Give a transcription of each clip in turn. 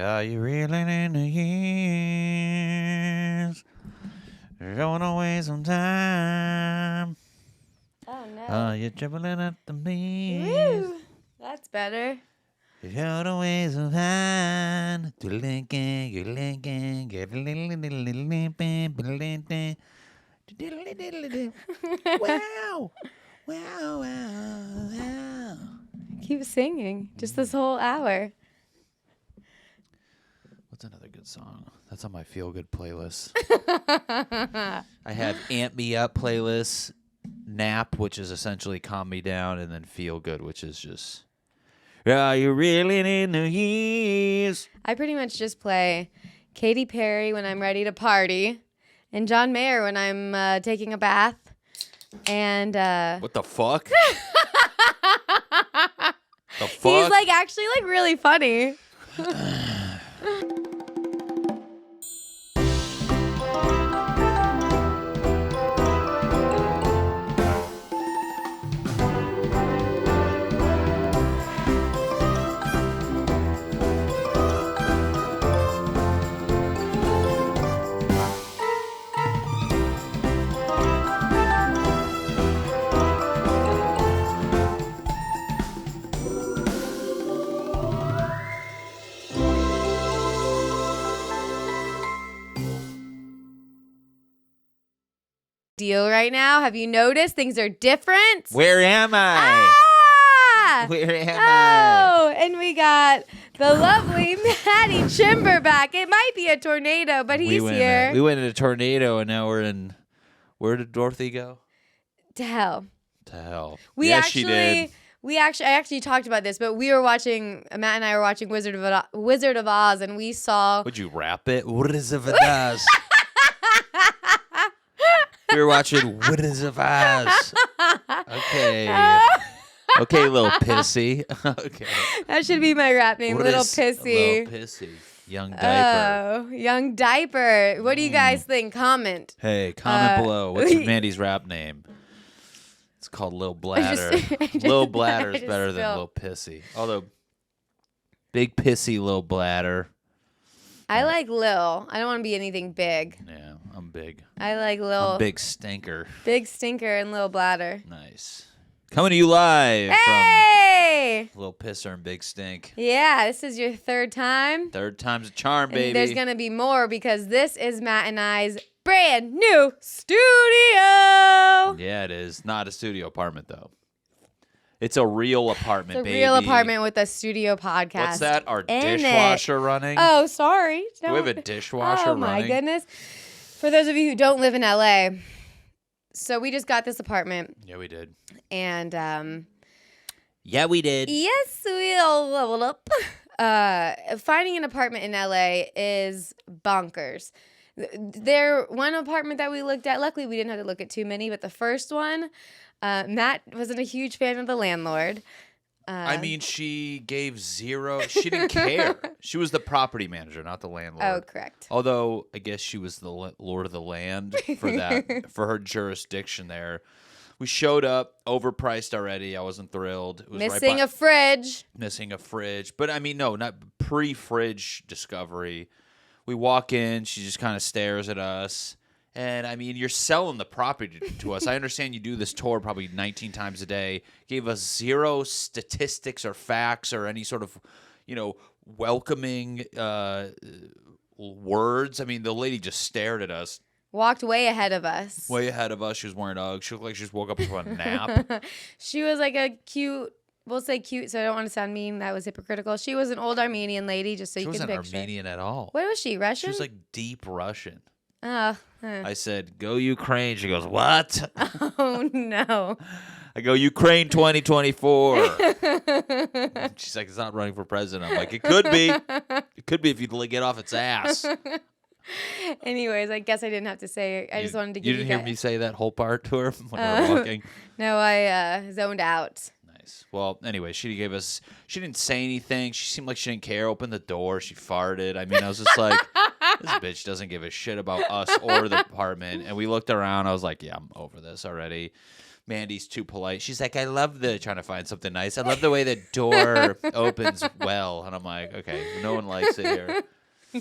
Are you reeling in the years? Going away sometime. Oh, no. Are you dribbling at the knees? Woo! That's better. You're going away sometime. Wow. Wow, wow, wow. Keep singing just this whole hour. What's another good song? That's on my feel good playlist. I have Amp Me Up playlist, Nap, which is essentially calm me down, and then Feel Good, which is just, are you really in the years? I pretty much just play Katy Perry when I'm ready to party, and John Mayer when I'm taking a bath. And What the fuck? The fuck? he's like actually like really funny. Deal right now. Have you noticed things are different? Where am I? Ah! Where am I? Oh, and we got the lovely Matty Chymbor back. It might be a tornado, but he's here. We went in a tornado, and now we're in. Where did Dorothy go? To hell. To hell. We yes, actually, she did. I actually talked about this, but we were watching. Matt and I were watching Wizard of Oz, and we saw. Would you rap it? Wizard of Oz. We were watching Wizard of Oz. Okay. Okay, little pissy. Okay. That should be my rap name, Little Pissy. Little Pissy. Young Diaper. Oh, Young Diaper. What do you guys think? Comment. Hey, comment below. What's Mandy's rap name? It's called Lil Bladder. Lil Bladder is better than Lil Pissy. Although, big pissy Lil Bladder. I like Lil. I don't want to be anything big. Yeah, I'm big. I like Lil. I'm Big Stinker. Big Stinker and Lil Bladder. Nice. Coming to you live Hey! from Lil Pisser and Big Stink. Yeah, this is your third time. Third time's a charm, baby. And there's going to be more because this is Matt and I's brand new studio. Yeah, it is. Not a studio apartment, though. It's a real apartment, baby. It's a real apartment with a studio podcast. What's that? Our dishwasher running? Oh, sorry. Do we have a dishwasher running? Oh, my goodness. For those of you who don't live in LA, so we just got this apartment. Yeah, we did. And yeah, we did. yes, we all leveled up. Finding an apartment in LA is bonkers. One apartment that we looked at, luckily we didn't have to look at too many, but the first one, Matt wasn't a huge fan of the landlord. I mean, she gave zero. She didn't care. She was the property manager, not the landlord. Oh, correct. Although I guess she was the lord of the land for that, for her jurisdiction there. We showed up, overpriced already. I wasn't thrilled. It was Missing a fridge. Missing a fridge. But I mean, no, not pre-fridge discovery. We walk in. She just kind of stares at us. And, I mean, you're selling the property to us. I understand you do this tour probably 19 times a day. Gave us zero statistics or facts or any sort of, welcoming words. I mean, the lady just stared at us. Walked way ahead of us. Way ahead of us. She was wearing Uggs. She looked like she just woke up from a nap. She was like a cute, we'll say cute, so I don't want to sound mean. That was hypocritical. She was an old Armenian lady, just so you can picture. She wasn't Armenian at all. What was she, Russian? She was like deep Russian. Oh. I said, go Ukraine. She goes, what? Oh, no. I go, Ukraine 2024. She's like, it's not running for president. I'm like, it could be. It could be if you get off its ass. Anyways, I guess I didn't have to say it. I just wanted to give you didn't hear me say that whole part to her when we were walking? No, I zoned out. Nice. Well, anyway, she didn't say anything. She seemed like she didn't care. Opened the door. She farted. I mean, I was just like, this bitch doesn't give a shit about us or the apartment. And we looked around. I was like, yeah, I'm over this already. Mandy's too polite. She's like, I love trying to find something nice. I love the way the door opens well. And I'm like, okay, no one likes it here.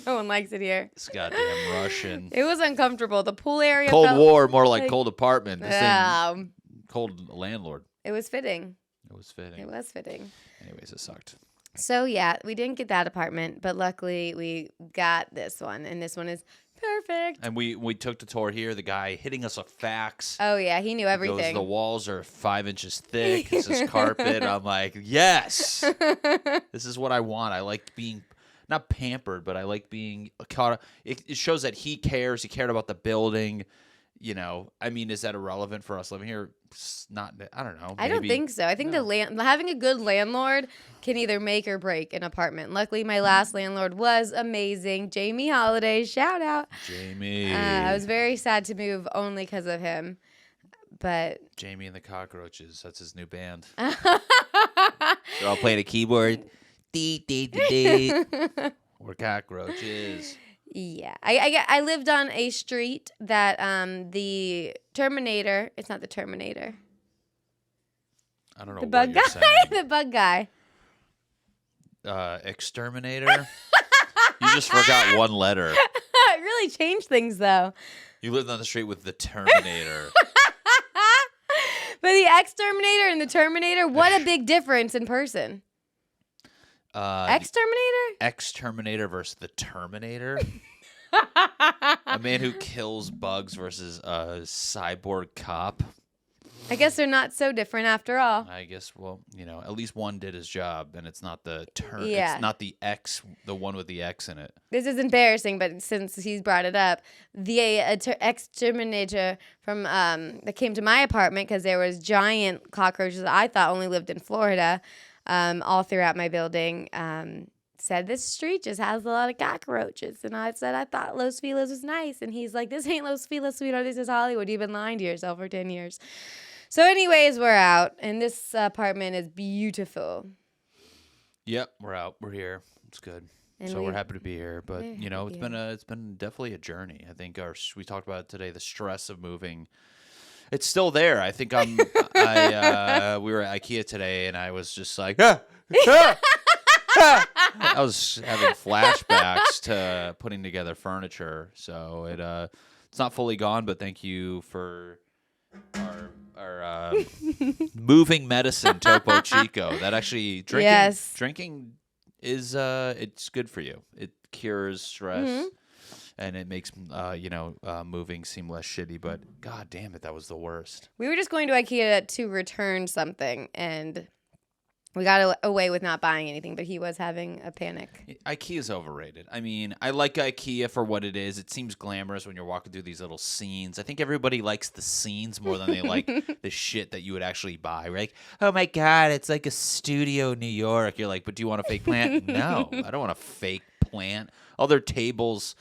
No one likes it here. This goddamn Russian. It was uncomfortable. The pool area. Cold war, more like cold apartment. This Yeah. thing, cold landlord. It was fitting. It was fitting. It was fitting. Anyways, it sucked. So, yeah, we didn't get that apartment, but luckily we got this one. And this one is perfect. And we took the tour here. The guy hitting us with facts. Oh, yeah, he knew everything. The walls are 5 inches thick. This is carpet. I'm like, yes. This is what I want. I like being not pampered, but I like being caught. It shows that he cares. He cared about the building. You know, I mean, is that irrelevant for us living here? It's not. I don't know. I don't think so. I think having a good landlord can either make or break an apartment. Luckily, my last landlord was amazing. Jamie Holiday, shout out. Jamie. I was very sad to move only because of him. But Jamie and the Cockroaches. That's his new band. They're all playing a keyboard. Dee, dee, dee, dee. We're cockroaches. Yeah, I lived on a street that the Terminator. It's not the Terminator. I don't know The what bug you're guy. saying. The bug guy. Exterminator. You just forgot one letter. It really changed things, though. You lived on the street with the Terminator. But the Exterminator and the Terminator, what a big difference in person. Exterminator? Exterminator versus the Terminator. A man who kills bugs versus a cyborg cop. I guess they're not so different after all. I guess, well, you know, at least one did his job, and it's not the Yeah. It's not the X, the one with the X in it. This is embarrassing, but since he's brought it up, the exterminator from that came to my apartment because there was giant cockroaches that I thought only lived in Florida, all throughout my building. Said this street just has a lot of cockroaches, and I said I thought Los Feliz was nice, and he's like, this ain't Los Feliz, sweetheart. This is Hollywood. You've been lying to yourself for 10 years. So, anyways, we're out, and this apartment is beautiful. Yep, we're out. We're here. It's good. And so we're happy to be here, but you know, happy to it's been definitely a journey. I think we talked about it today. The stress of moving, it's still there. I think we were at IKEA today, and I was just like, I was having flashbacks to putting together furniture. So it's not fully gone, but thank you for our moving medicine, Topo Chico. That actually drinking is it's good for you. It cures stress, and it makes moving seem less shitty. But god damn it, that was the worst. We were just going to IKEA to return something, and we got away with not buying anything, but he was having a panic. IKEA's overrated. I mean, I like IKEA for what it is. It seems glamorous when you're walking through these little scenes. I think everybody likes the scenes more than they like the shit that you would actually buy. We're like, oh my God, it's like a studio in New York. You're like, but do you want a fake plant? No, I don't want a fake plant. All their tables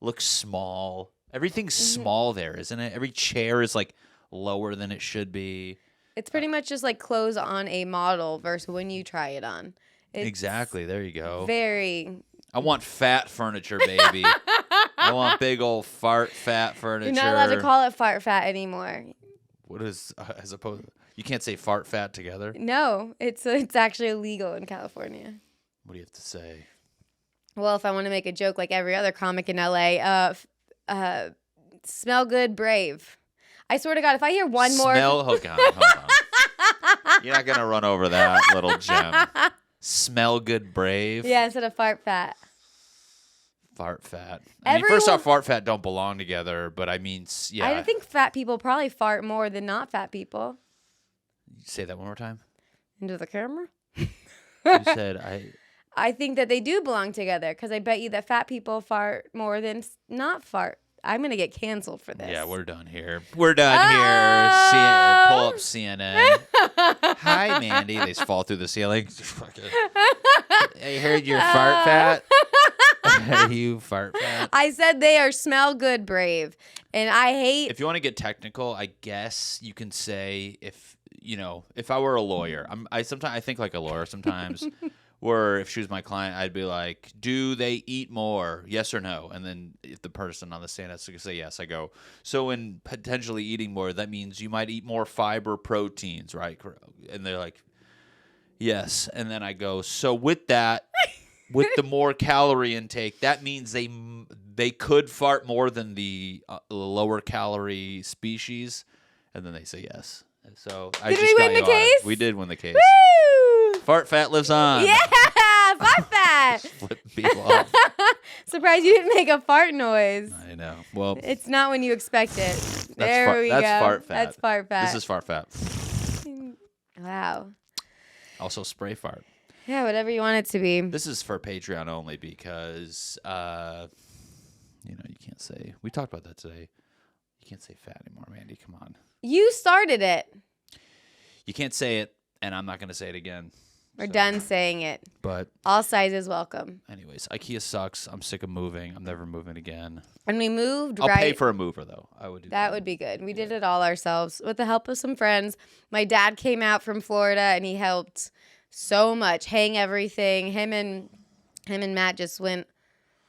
look small. Everything's small there, isn't it? Every chair is like lower than it should be. It's pretty much just like clothes on a model versus when you try it on. Exactly. There you go. I want fat furniture, baby. I want big old fat furniture. You're not allowed to call it fart fat anymore. What is as opposed? You can't say fart fat together. No, it's actually illegal in California. What do you have to say? Well, if I want to make a joke like every other comic in LA, smell good, brave. I swear to God, if I hear one more... Hold on. You're not going to run over that little gem. Smell good, brave. Yeah, instead of fart fat. Fart fat. I mean, first off, fart fat don't belong together, but I mean, yeah. I think fat people probably fart more than not fat people. Say that one more time. Into the camera? You said I think that they do belong together because I bet you that fat people fart more than not fart. I'm going to get canceled for this. Yeah, we're done here. We're done here. Pull up CNN. Hi, Mandy. They just fall through the ceiling. I heard you're fart fat. Are you fart fat? I said they are smell good, brave. And I hate... If you want to get technical, I guess you can say if I were a lawyer, I think like a lawyer sometimes. Where if she was my client, I'd be like, do they eat more? Yes or no? And then if the person on the stand has to say yes, I go, so in potentially eating more, that means you might eat more fiber proteins, right? And they're like, yes. And then I go, so with that, with the more calorie intake, that means they could fart more than the lower calorie species. And then they say yes. So Did we win the case? We did win the case. Woo! Fart fat lives on. Yeah, fart fat. Flipping people off. Surprised you didn't make a fart noise. I know. Well, it's not when you expect it. There we go. That's fart fat. That's fart fat. This is fart fat. Wow. Also spray fart. Yeah, whatever you want it to be. This is for Patreon only because, you can't say. We talked about that today. You can't say fat anymore, Mandy. Come on. You started it. You can't say it, and I'm not going to say it again. We're done saying it. But all sizes welcome. Anyways, IKEA sucks. I'm sick of moving. I'm never moving again. When we moved, I'll pay for a mover, though. I would do that. That would be good. We did it all ourselves with the help of some friends. My dad came out from Florida, and he helped so much. Hang everything. Him and Matt just went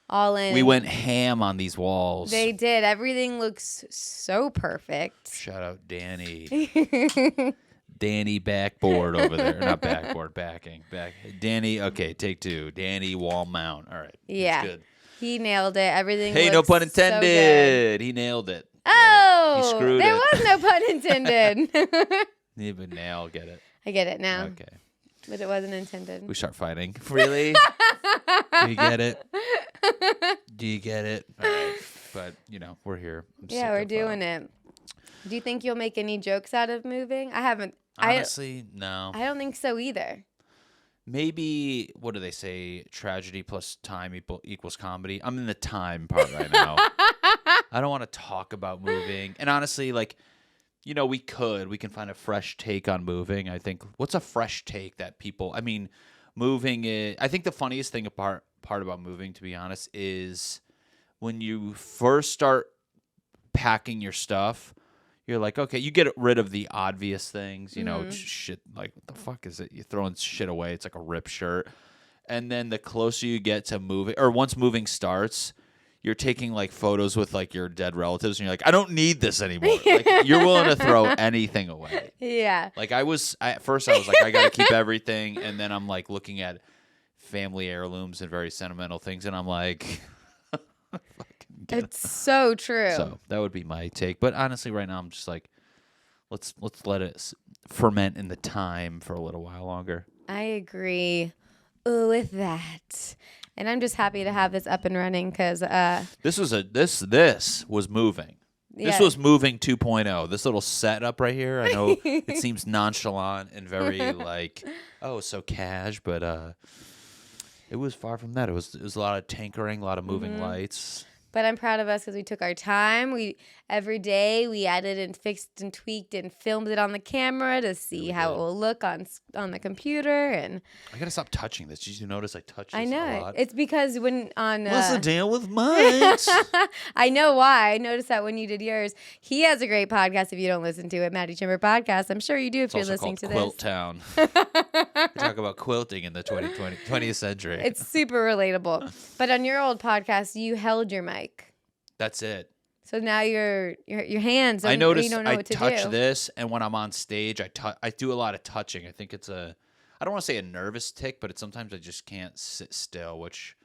all in. We went ham on these walls. They did. Everything looks so perfect. Shout out Danny. Danny backboard over there. Not backboard, backing. Danny, okay, take two. Danny wall mount. All right. Yeah. Good. He nailed it. Everything Hey, no looks pun intended. So he nailed it. Oh, he screwed there it. was no pun intended. Even now, get it. I get it now. Okay. But it wasn't intended. We start fighting. Really? Do you get it? Do you get it? All right. But, we're here. Yeah, we're doing it. Do you think you'll make any jokes out of moving? I haven't. Honestly, no. I don't think so either. Maybe, what do they say? Tragedy plus time equals comedy. I'm in the time part right now. I don't want to talk about moving. And honestly, we can find a fresh take on moving. I think, what's a fresh take that people, moving is, I think the funniest thing part about moving, to be honest, is when you first start packing your stuff, you're like, okay, you get rid of the obvious things, shit, like, what the fuck is it? You're throwing shit away. It's like a ripped shirt. And then the closer you get to moving, or once moving starts, you're taking, photos with, your dead relatives, and you're like, I don't need this anymore. You're willing to throw anything away. Yeah. At first I was like, I got to keep everything. And then I'm, looking at family heirlooms and very sentimental things, and I'm like... It's so true. So that would be my take. But honestly, right now I'm just like, let's let it ferment in the time for a little while longer. I agree with that, and I'm just happy to have this up and running because this was moving. Yeah. This was moving 2.0. This little setup right here. I know it seems nonchalant and very so cash, but it was far from that. It was a lot of tinkering, a lot of moving lights. But I'm proud of us because we took our time. Every day we added and fixed and tweaked and filmed it on the camera to see how it will look on the computer. And I gotta stop touching this. Did you notice I touch this I know a lot? it's because when on what's the deal with mics? I know why. I noticed that when you did yours. He has a great podcast. If you don't listen to it, Matty Chymbor podcast. I'm sure you do if you're listening to this. Quilt Town. We talk about quilting in the 20th century. It's super relatable. But on your old podcast, you held your mic. That's it. So now your hands. I noticed you don't know I what to touch do. this, and when I'm on stage, I do a lot of touching. I think it's I don't want to say a nervous tick, but sometimes I just can't sit still. Which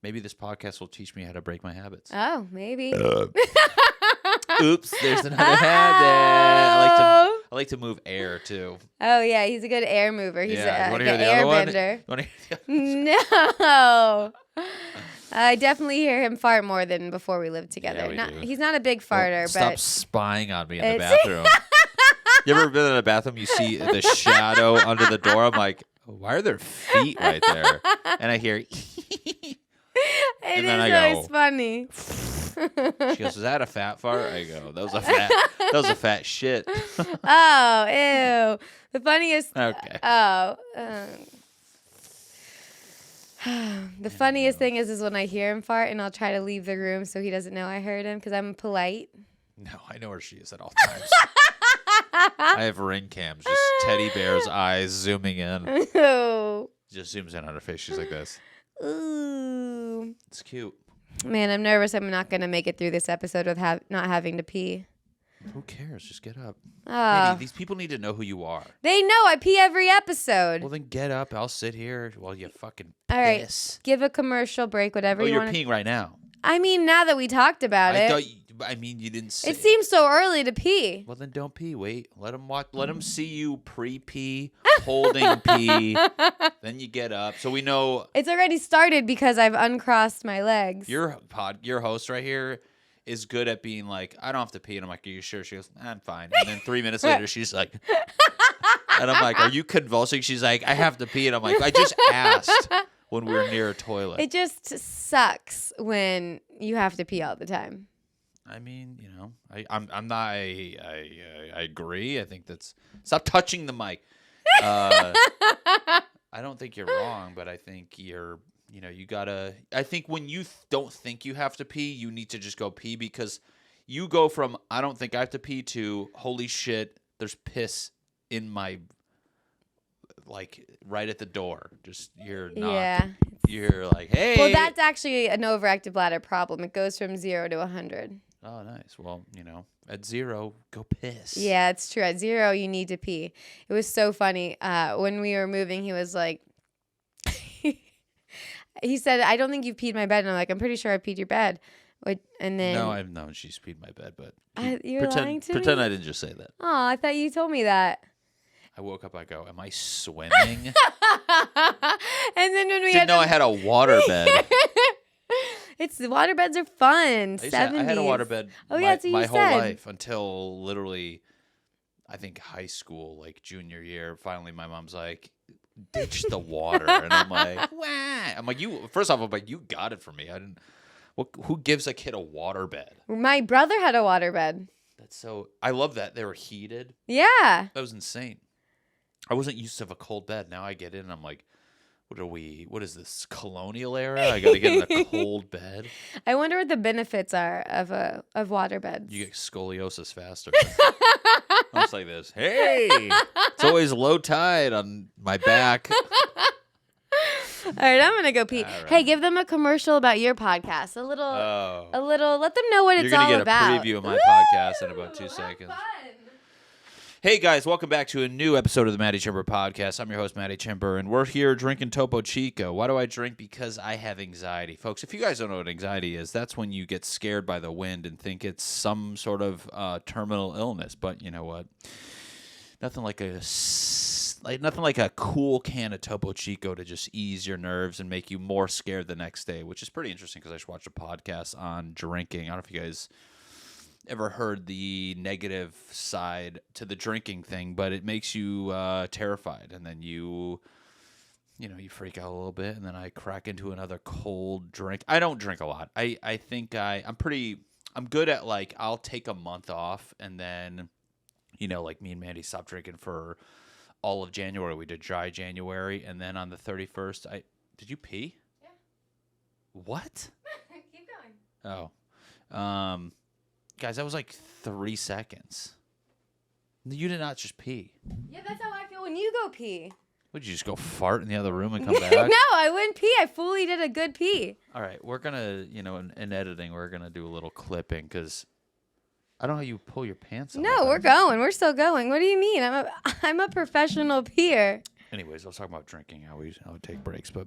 maybe this podcast will teach me how to break my habits. Oh, maybe. Oops, there's another habit. I like to move air too. Oh yeah, he's a good air mover. He's an airbender. No. I definitely hear him fart more than before we lived together. Yeah, He's not a big farter, stop but spying on me in the bathroom. You ever been in a bathroom? You see the shadow under the door. I'm like, why are there feet right there? And I hear, and then I go, funny. She goes, "Is that a fat fart?" I go, "That was a fat shit." Oh, ew. The funniest. Okay. The funniest thing is when I hear him fart and I'll try to leave the room so he doesn't know I heard him because I'm polite. No, I know where she is at all times. I have ring cams, just teddy bear's eyes zooming in. Oh. Just zooms in on her face. She's like this. Ooh. It's cute. Man, I'm nervous I'm not going to make it through this episode with not having to pee. Who cares? Just get up. Oh. Mandy, these people need to know who you are. They know I pee every episode. Well, then get up. I'll sit here while you fucking All right. piss. Give a commercial break, whatever you want. Oh, you're peeing right now. I mean, now that we talked about it. You didn't say. It seems so early to pee. Well, then don't pee. Wait. Let them watch. Let them see you pre-pee, holding pee. Then you get up. So we know. It's already started because I've uncrossed my legs. Your host right here is good at being like, I don't have to pee. And I'm like, are you sure? She goes, I'm fine. And then 3 minutes later, she's like, and I'm like, are you convulsing? She's like, I have to pee. And I'm like, I just asked when we were near a toilet. It just sucks when you have to pee all the time. I mean, you know, I'm not. I agree. I think that's. Stop touching the mic. I don't think you're wrong, but I think you're. You know, you gotta. I think when you don't think you have to pee, you need to just go pee because you go from I don't think I have to pee to holy shit, there's piss in my. Like right at the door. Just you're not. Yeah. You're like, hey. Well, that's actually an overactive bladder problem. It goes from 0 to 100. Oh, nice. Well, you know, at 0, go piss. Yeah, it's true. At 0, you need to pee. It was so funny. When we were moving, he was like, he said, I don't think you've peed my bed. And I'm like, I'm pretty sure I peed your bed. And then. No, I've known she's peed my bed, but. You're lying to me? Pretend I didn't just say that. Oh, I thought you told me that. I woke up, I go, am I swimming? And then when we Didn't know I had a water bed. It's the water beds are fun. 70s. I had a water bed my whole life until literally, I think high school, like junior year. Finally, my mom's like, ditch the water, and I'm like, wah. I'm like, First off, I'm like, you got it for me. I didn't. Who gives a kid a water bed? My brother had a water bed. That's so. I love that they were heated. Yeah. That was insane. I wasn't used to have a cold bed. Now I get in and I'm like, what is this, colonial era? I got to get in a cold bed. I wonder what the benefits are of water beds. You get scoliosis faster. I was like this. Hey, it's always low tide on my back. All right, I'm going to go pee. Right. Hey, give them a commercial about your podcast. A little, let them know what it's all about. You're going to get a preview of my podcast in about 2 seconds. Fun. Hey guys, welcome back to a new episode of the Matty Chymbor podcast. I'm your host, Matty Chymbor, and we're here drinking Topo Chico. Why do I drink? Because I have anxiety. Folks, if you guys don't know what anxiety is, that's when you get scared by the wind and think it's some sort of terminal illness. But you know what? Nothing like a cool can of Topo Chico to just ease your nerves and make you more scared the next day, which is pretty interesting because I just watched a podcast on drinking. I don't know if you guys ever heard the negative side to the drinking thing, but it makes you terrified, and then you freak out a little bit, and then I crack into another cold drink. I don't drink a lot. I think I'm good at, like, I'll take a month off, and then, you know, like me and Mandy stopped drinking for all of January. We did dry January, and then on the 31st, did you pee? Yeah. What? Keep going. Oh. Guys, that was like 3 seconds. You did not just pee. Yeah, that's how I feel when you go pee. Would you just go fart in the other room and come back? No, I wouldn't pee. I fully did a good pee. All right, we're going to, in editing, we're going to do a little clipping because I don't know how you pull your pants up. No, we're going. We're still going. What do you mean? I'm a professional peer. Anyways, I was talking about drinking, how we take breaks, but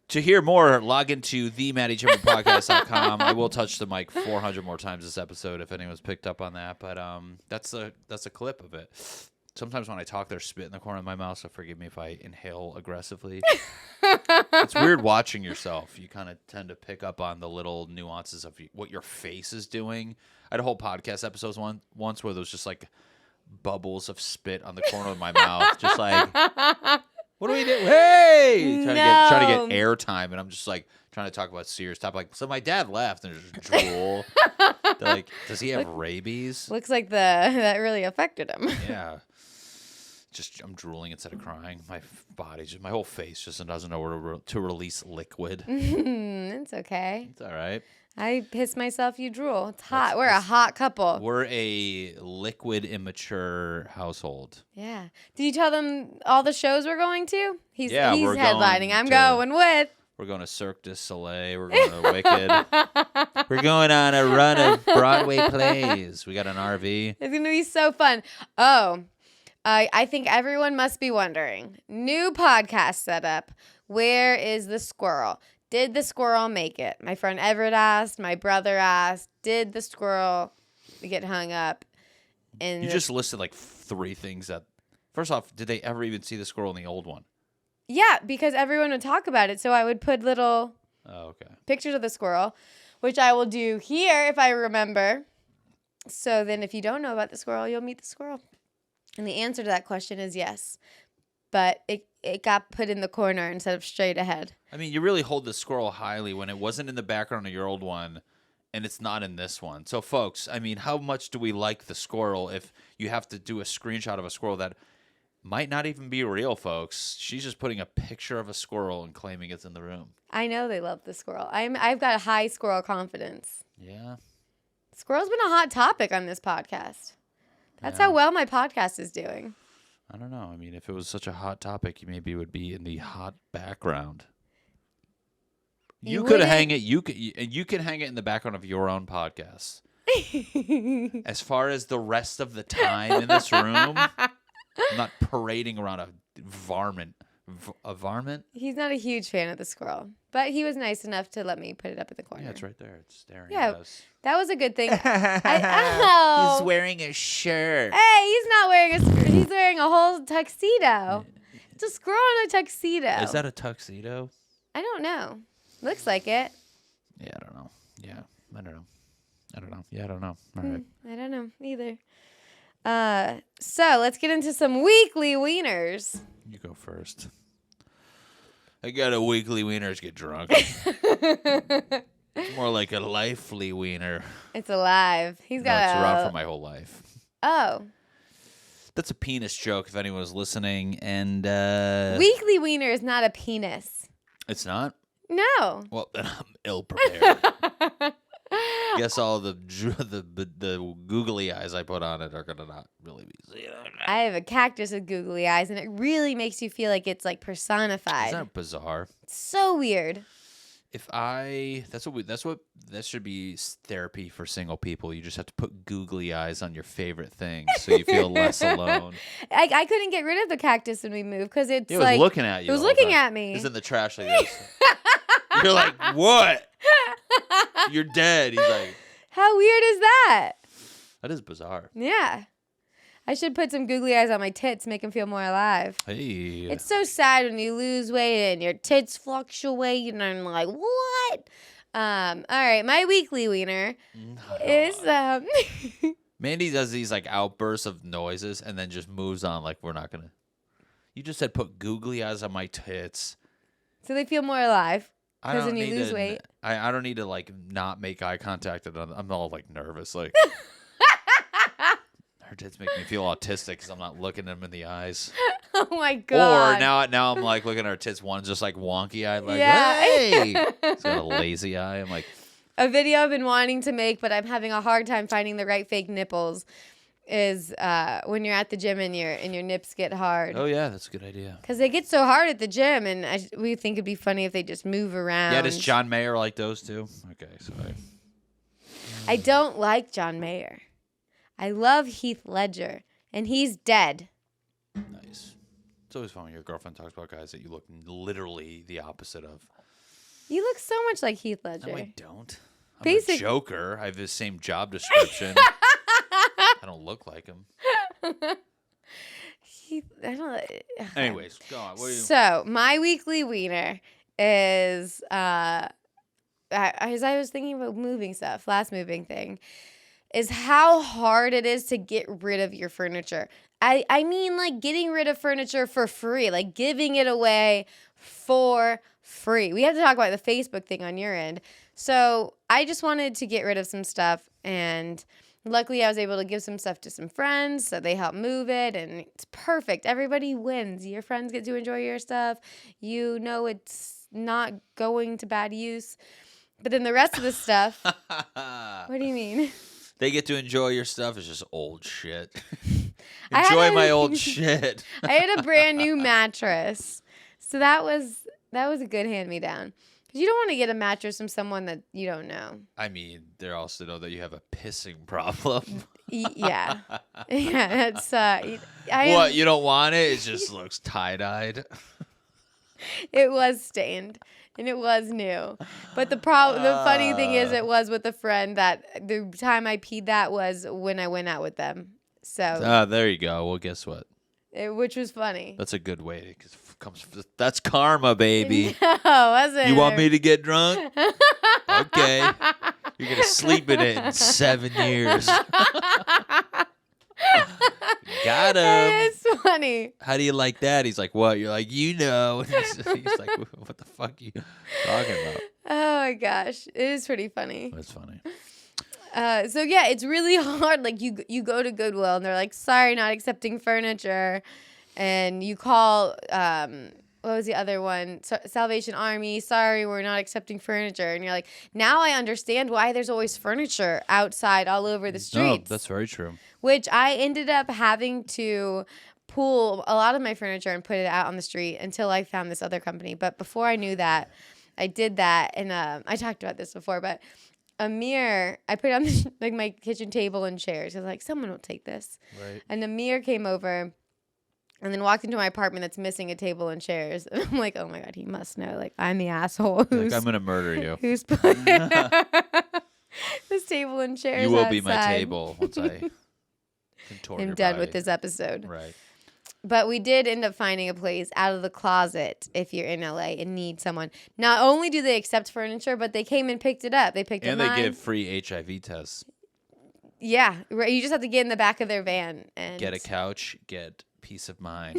to hear more, log into themattychymborpodcast.com. I will touch the mic 400 more times this episode if anyone's picked up on that. But that's a clip of it. Sometimes when I talk, there's spit in the corner of my mouth, so forgive me if I inhale aggressively. It's weird watching yourself. You kind of tend to pick up on the little nuances of what your face is doing. I had a whole podcast episode once where there was just like bubbles of spit on the corner of my mouth, just like... What do we do? Hey! Trying to get airtime, and I'm just like trying to talk about serious topic. Like, so my dad left, and there's drool. They're like, does he have rabies? Looks like that really affected him. Yeah. I'm drooling instead of crying. My my whole face just doesn't know where to release liquid. It's okay. It's all right. I piss myself, you drool. It's hot. We're a hot couple. We're a liquid immature household. Yeah. Did you tell them all the shows we're going to? He's we're headlining. going I'm going with. We're going to Cirque du Soleil. We're going to Wicked. We're going on a run of Broadway plays. We got an RV. It's going to be so fun. Oh, I think everyone must be wondering. New podcast setup. Where is the squirrel? Did the squirrel make it? My friend Everett asked. My brother asked. Did the squirrel get hung up? You just listed like 3 things that... First off, did they ever even see the squirrel in the old one? Yeah, because everyone would talk about it. So I would put little pictures of the squirrel, which I will do here if I remember. So then if you don't know about the squirrel, you'll meet the squirrel. And the answer to that question is yes. But it got put in the corner instead of straight ahead. I mean, you really hold the squirrel highly when it wasn't in the background of your old one and it's not in this one. So, folks, I mean, how much do we like the squirrel if you have to do a screenshot of a squirrel that might not even be real, folks? She's just putting a picture of a squirrel and claiming it's in the room. I know they love the squirrel. I've got high squirrel confidence. Yeah. Squirrel's been a hot topic on this podcast. That's how well my podcast is doing. I don't know. I mean, if it was such a hot topic, maybe it would be in the hot background. You could hang it. You can hang it in the background of your own podcast. As far as the rest of the time in this room, I'm not parading around a varmint. A varmint? He's not a huge fan of the squirrel, but he was nice enough to let me put it up in the corner. Yeah, it's right there. It's staring at us. That was a good thing. He's wearing a shirt. Hey, he's not wearing a skirt. He's wearing a whole tuxedo. It's a squirrel in a tuxedo. Is that a tuxedo? I don't know. Looks like it. Yeah, I don't know. Yeah, I don't know. Yeah, I don't know. All right. I don't know either. So let's get into some weekly wieners. You go first. I got a weekly wieners get drunk. It's more like a lively wiener. It's alive. He's got it's around for my whole life. Oh. That's a penis joke if anyone was listening. And weekly wiener is not a penis. It's not? No. Well, then I'm ill prepared. Guess all the googly eyes I put on it are gonna not really be. I have a cactus with googly eyes, and it really makes you feel like it's like personified. Isn't that bizarre? It's so weird. That should be therapy for single people. You just have to put googly eyes on your favorite thing so you feel less alone. I couldn't get rid of the cactus when we moved because it was looking at you. It was looking at me. It's in the trash like this. You're like, what? You're dead. He's like, how weird is that? That is bizarre. Yeah. I should put some googly eyes on my tits, make them feel more alive. Hey. It's so sad when you lose weight and your tits fluctuate, and I'm like, what? All right, my weekly wiener is Mandy does these like outbursts of noises and then just moves on like we're not gonna. You just said put googly eyes on my tits, so they feel more alive. Because when you lose weight, I don't need to like not make eye contact. I'm all like nervous, like. Her tits make me feel autistic because I'm not looking them in the eyes. Oh my god! Or now I'm like looking at her tits. One's just like wonky eyed, like hey, it's got a lazy eye. I'm like, a video I've been wanting to make, but I'm having a hard time finding the right fake nipples. Is when you're at the gym and your nips get hard. Oh yeah, that's a good idea. Because they get so hard at the gym, and we think it'd be funny if they just move around. Yeah, does John Mayer like those too? Okay, so I don't like John Mayer. I love Heath Ledger, and he's dead. Nice. It's always fun when your girlfriend talks about guys that you look literally the opposite of. You look so much like Heath Ledger. No, I don't. I'm a Joker. I have the same job description. I don't look like him. Anyways, go on. So, my weekly wiener is, as I was thinking about moving stuff, last moving thing, is how hard it is to get rid of your furniture. I mean, like, getting rid of furniture for free, like, giving it away for free. We have to talk about the Facebook thing on your end. So, I just wanted to get rid of some stuff, and Luckily, I was able to give some stuff to some friends, so they helped move it, and it's perfect. Everybody wins. Your friends get to enjoy your stuff. You know it's not going to bad use. But then the rest of the stuff, what do you mean? They get to enjoy your stuff. It's just old shit. I Enjoy my old shit. I had a brand new mattress, so that was a good hand-me-down. You don't want to get a mattress from someone that you don't know. I mean, they also know that you have a pissing problem. Yeah. Yeah, that's... What, you don't want it? It just looks tie-dyed. It was stained, and it was new. But the funny thing is, it was with a friend that the time I peed that was when I went out with them. So... there you go. Well, guess what? Which was funny. That's a good way. That's karma, baby. No, wasn't You want me to get drunk? Okay. You're going to sleep in it in 7 years. Got him. It's funny. How do you like that? He's like, what? You're like, you know. He's like, what the fuck are you talking about? Oh, my gosh. It is pretty funny. That's funny. So, yeah, it's really hard. Like, you go to Goodwill, and they're like, sorry, not accepting furniture. And you call, what was the other one? Salvation Army. Sorry, we're not accepting furniture. And you're like, now I understand why there's always furniture outside all over the streets. No, that's very true. Which I ended up having to pull a lot of my furniture and put it out on the street until I found this other company. But before I knew that, I did that. And I talked about this before, but a mirror, I put it on like my kitchen table and chairs. I was like, someone will take this. Right. And a mirror came over. And then walked into my apartment that's missing a table and chairs. And I'm like, oh my God, he must know. Like, I'm the asshole who's... Like, I'm going to murder you. Who's put this table and chairs You will outside. be my table once I contort I'm your done body. with this episode. Right. But we did end up finding a place out of the closet if you're in LA and need someone. Not only do they accept furniture, but they came and picked it up. They picked it up. And they give free HIV tests. Yeah. Right. You just have to get in the back of their van and... Get a couch, get... peace of mind.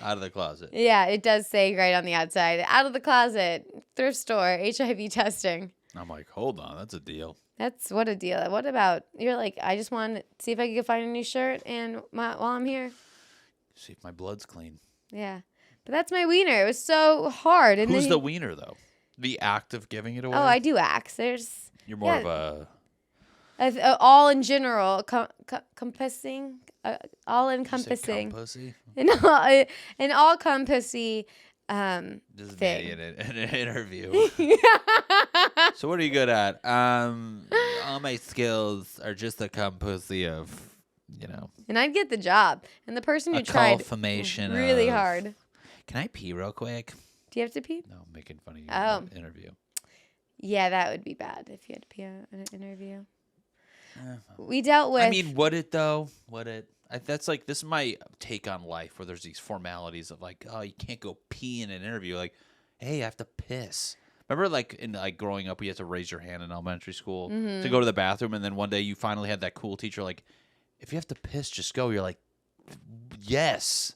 Out of the closet. Yeah, it does say right on the outside, out of the closet, thrift store, HIV testing. I'm like, hold on, that's a deal. That's what a deal. What about, you're like, I just want to see if I can find a new shirt and while I'm here. See if my blood's clean. Yeah. But that's my wiener. It was so hard. And Who's the wiener, though? The act of giving it away? Oh, I do acts. You're more of a... all in general, compassing, all encompassing, an all compassing This is thing. in an interview. So what are you good at? All my skills are just a composite of, And I'd get the job. And the person who a tried confirmation really of, hard. Can I pee real quick? Do you have to pee? No, I'm making fun of you Oh. in the interview. Yeah, that would be bad if you had to pee in an interview. We dealt with... I mean, would it, though? Would it? That's like, this is my take on life, where there's these formalities of like, oh, you can't go pee in an interview. Like, hey, I have to piss. Remember, like, growing up, we had to raise your hand in elementary school to go to the bathroom, and then one day you finally had that cool teacher, like, if you have to piss, just go. You're like, yes.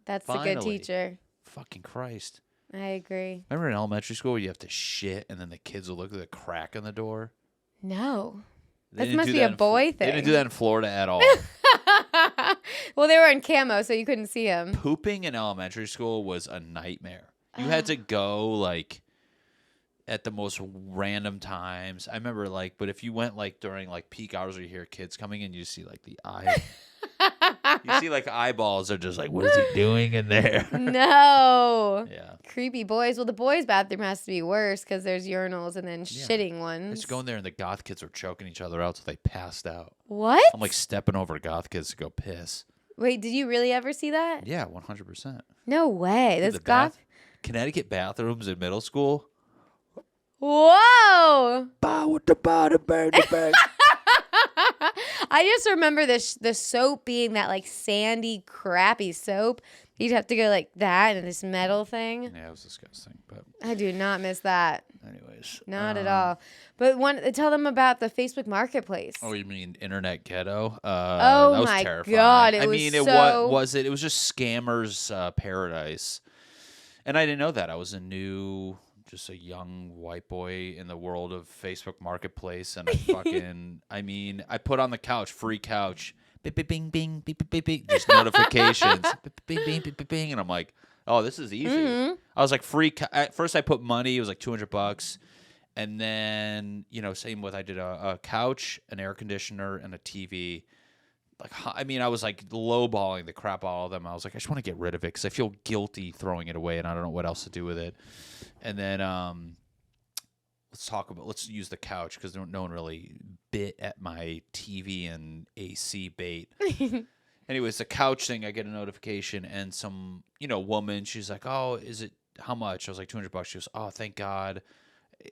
That's finally. a good teacher. Fucking Christ. I agree. Remember in elementary school where you have to shit, and then the kids will look at the crack in the door? No. They That must be a boy thing. They didn't do that in Florida at all. Well, they were in camo, so you couldn't see them. Pooping in elementary school was a nightmare. You had to go, like, at the most random times. I remember, like, but if you went, like, during, like, peak hours where you hear kids coming in, you see, like, the eye. You see, like, eyeballs are just like, what is he doing in there? No. Yeah. Creepy boys. Well, the boys' bathroom has to be worse because there's urinals and then shitting ones. I just go in there and the goth kids were choking each other out so they passed out. What? I'm, like, stepping over goth kids to go piss. Wait, did you really ever see that? Yeah, 100%. No way. That's The goth. Connecticut bathrooms in middle school. Whoa. Bow with the body, baby, baby. I just remember the soap being that like sandy, crappy soap. You'd have to go like that and this metal thing. Yeah, it was disgusting. But I do not miss that. anyways. Not at all. But tell them about the Facebook Marketplace. Oh, you mean Internet Ghetto? Oh that was my terrifying. God. I mean, what was it? It was just scammers' paradise. And I didn't know that. I was a new just a young white boy in the world of Facebook Marketplace, and I fucking, I mean, I put on the couch, free couch, bing, bing, bing, bing, bing, bing, bing, just notifications, bing, bing, bing, bing, bing, and I'm like, oh, this is easy. Mm-hmm. I was like, at first I put money, it was like $200, and then, you know, same with, I did a couch, an air conditioner, and a TV. Like, I mean, I was like lowballing the crap out of all of them. I was like, I just want to get rid of it because I feel guilty throwing it away, and I don't know what else to do with it. And then let's use the couch because no one really bit at my TV and AC bait. Anyways, the couch thing, I get a notification, and some, you know, woman, she's like, oh, is it, how much? I was like, $200. She goes, oh, thank God.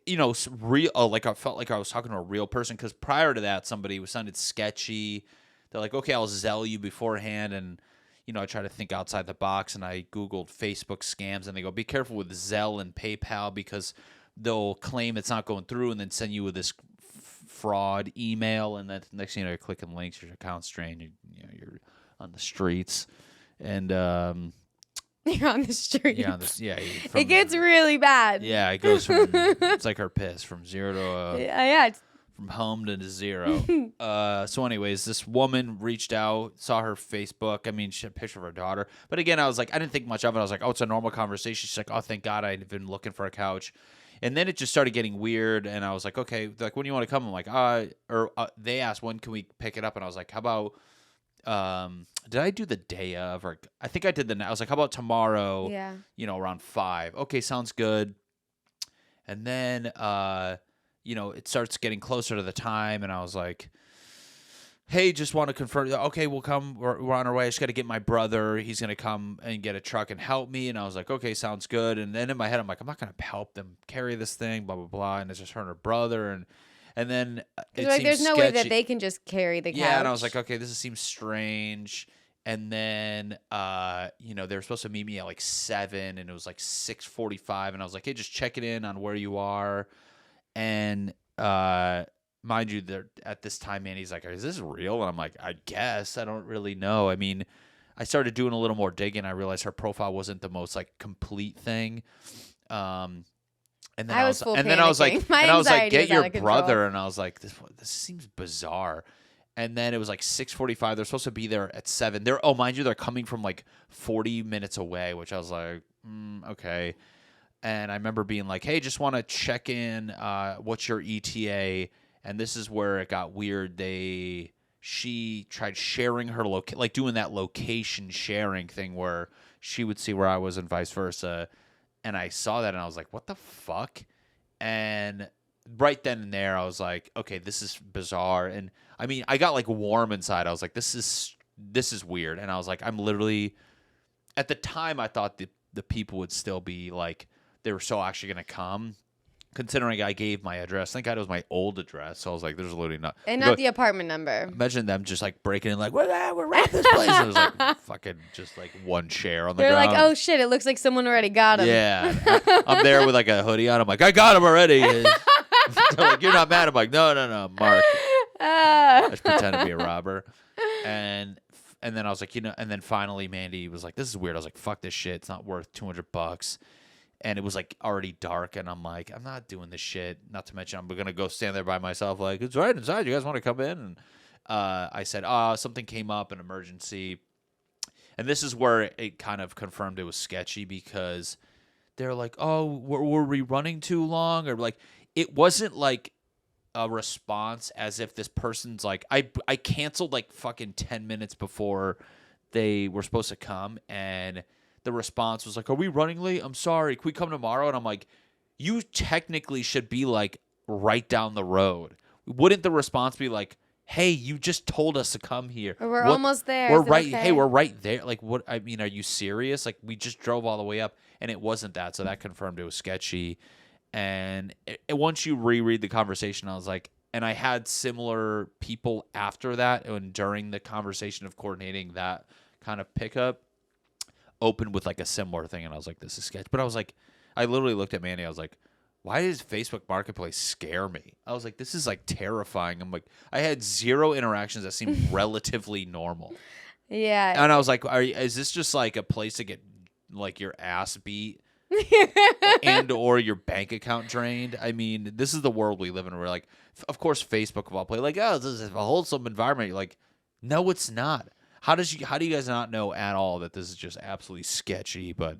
You know, real, like I felt like I was talking to a real person, because prior to that, somebody sounded sketchy. They're like, okay, I'll Zelle you beforehand. And, you know, I try to think outside the box, and I Googled Facebook scams, and they go, be careful with Zelle and PayPal because they'll claim it's not going through and then send you with this fraud email. And then next thing you know, you're clicking links, your account's drained, you're on the streets. And, you're on the street. Yeah, it gets really bad. Yeah, it goes from, it's like her piss, from zero to yeah, from home to zero. So anyways, this woman reached out, saw her Facebook. I mean, she had a picture of her daughter. But again, I was like, I didn't think much of it. I was like, oh, it's a normal conversation. She's like, oh, thank God I'd been looking for a couch. And then it just started getting weird. And I was like, okay, like, when do you want to come? I'm like, they asked, when can we pick it up? And I was like, how about, did I do the day of? Or I think I did I was like, how about tomorrow? Yeah. You know, around 5. Okay, sounds good. And then, you know, it starts getting closer to the time, and I was like, hey, just want to confirm. Okay, we'll come. We're on our way. I just got to get my brother. He's going to come and get a truck and help me. And I was like, okay, sounds good. And then in my head, I'm like, I'm not going to help them carry this thing, blah, blah, blah. And it's just her and her brother. And then it like, seems there's no sketchy. way that they can just carry the couch. Yeah, and I was like, okay, this seems strange. And then, you know, they were supposed to meet me at like 7, and it was like 6:45. And I was like, hey, just checking in on where you are. And mind you, at this time, Mandy's like, is this real? And I'm like, I guess. I don't really know. I mean, I started doing a little more digging. I realized her profile wasn't the most like complete thing. And then I was like, get your brother. And I was like, this seems bizarre. And then it was like 6:45. They're supposed to be there at 7. Mind you, they're coming from like 40 minutes away, which I was like, okay. And I remember being like, hey, just want to check in. What's your ETA? And this is where it got weird. She tried sharing her like doing that location sharing thing where she would see where I was and vice versa. And I saw that, and I was like, what the fuck? And right then and there, I was like, okay, this is bizarre. And I mean, I got like warm inside. I was like, this is weird. And I was like, I'm literally, at the time, I thought the people would still be like, they were still actually going to come, considering I gave my address. Thank God it was my old address. So I was like, there's literally not. And not the apartment number. Imagine them just like breaking in like, we're at this place. And it was like fucking just like one chair on the ground. They're like, oh shit, it looks like someone already got him. Yeah. I'm there with like a hoodie on. I'm like, I got him already. They're like, you're not mad? I'm like, no, Mark. I just pretend to be a robber. And then I was like, and then finally Mandy was like, this is weird. I was like, fuck this shit. It's not worth $200. And it was like already dark, and I'm like, I'm not doing this shit. Not to mention, I'm gonna go stand there by myself, like, it's right inside. You guys want to come in? And I said, something came up, an emergency, and this is where it kind of confirmed it was sketchy, because they're like, oh, were we running too long? Or like, it wasn't like a response as if this person's like, I canceled like fucking 10 minutes before they were supposed to come, and the response was like, are we running late? I'm sorry. Can we come tomorrow? And I'm like, you technically should be like right down the road. Wouldn't the response be like, hey, you just told us to come here. Or we're almost there. We're right. Okay? Hey, we're right there. Like, what? I mean, are you serious? Like, we just drove all the way up, and it wasn't that. So that confirmed it was sketchy. And once you reread the conversation, I was like, and I had similar people after that, and during the conversation of coordinating that kind of pickup, opened with like a similar thing, and I was like, this is sketch. But I was like, I literally looked at Mandy, I was like, why does Facebook Marketplace scare me? I was like, this is like terrifying. I'm like, I had 0 interactions that seemed relatively normal. Yeah. And I was like, is this just like a place to get like your ass beat and or your bank account drained. I mean, this is the world we live in. Where like, of course, Facebook of all play like, oh, this is a wholesome environment. You're like, no, it's not. How do you guys not know at all that this is just absolutely sketchy? But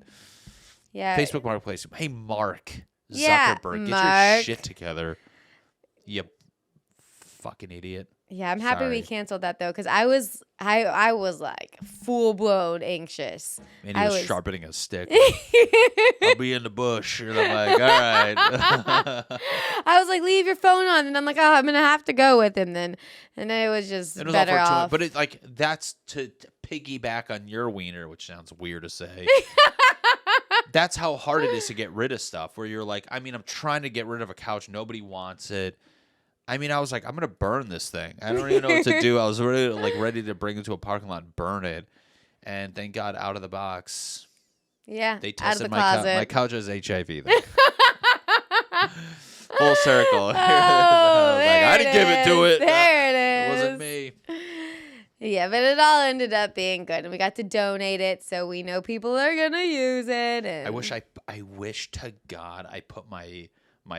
Yeah. Facebook Marketplace. Hey, Mark Yeah, Zuckerberg, get Mark. your shit together. You fucking idiot. Yeah, I'm happy we Sorry. canceled that though, because I was like full blown anxious. And he I was was- sharpening a stick. I'll be in the bush. And I'm like, all right. I was like, leave your phone on, and I'm like, oh, I'm gonna have to go with him then, and then it was just It was all better for off. but it like that's to piggyback on your wiener, which sounds weird to say. That's how hard it is to get rid of stuff. Where you're like, I mean, I'm trying to get rid of a couch, nobody wants it. I mean, I was like, I'm gonna burn this thing. I don't even know what to do. I was ready to bring it to a parking lot and burn it. And thank God, out of the box, yeah, they out of tested the my couch. closet. My couch has HIV. Though. Full circle. Oh, I didn't give it to it. There it It is. wasn't me. Yeah, but it all ended up being good, and we got to donate it, so we know people are gonna use it. And I wish to God I put my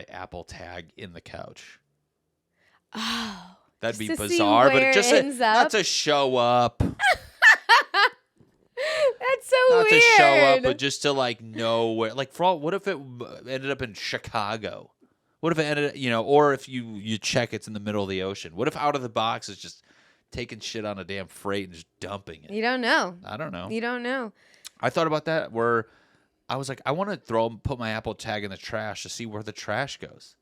Apple tag in the couch. Oh, That'd be just to see bizarre, but where just it ends not up. to show up, That's so not weird. to show up, but just to like know where. Like, for all, what if it ended up in Chicago? What if it ended, or if you check it's in the middle of the ocean? What if out of the box is just taking shit on a damn freight and just dumping it? You don't know. I don't know. You don't know. I thought about that where I was like, I want to put my Apple tag in the trash to see where the trash goes.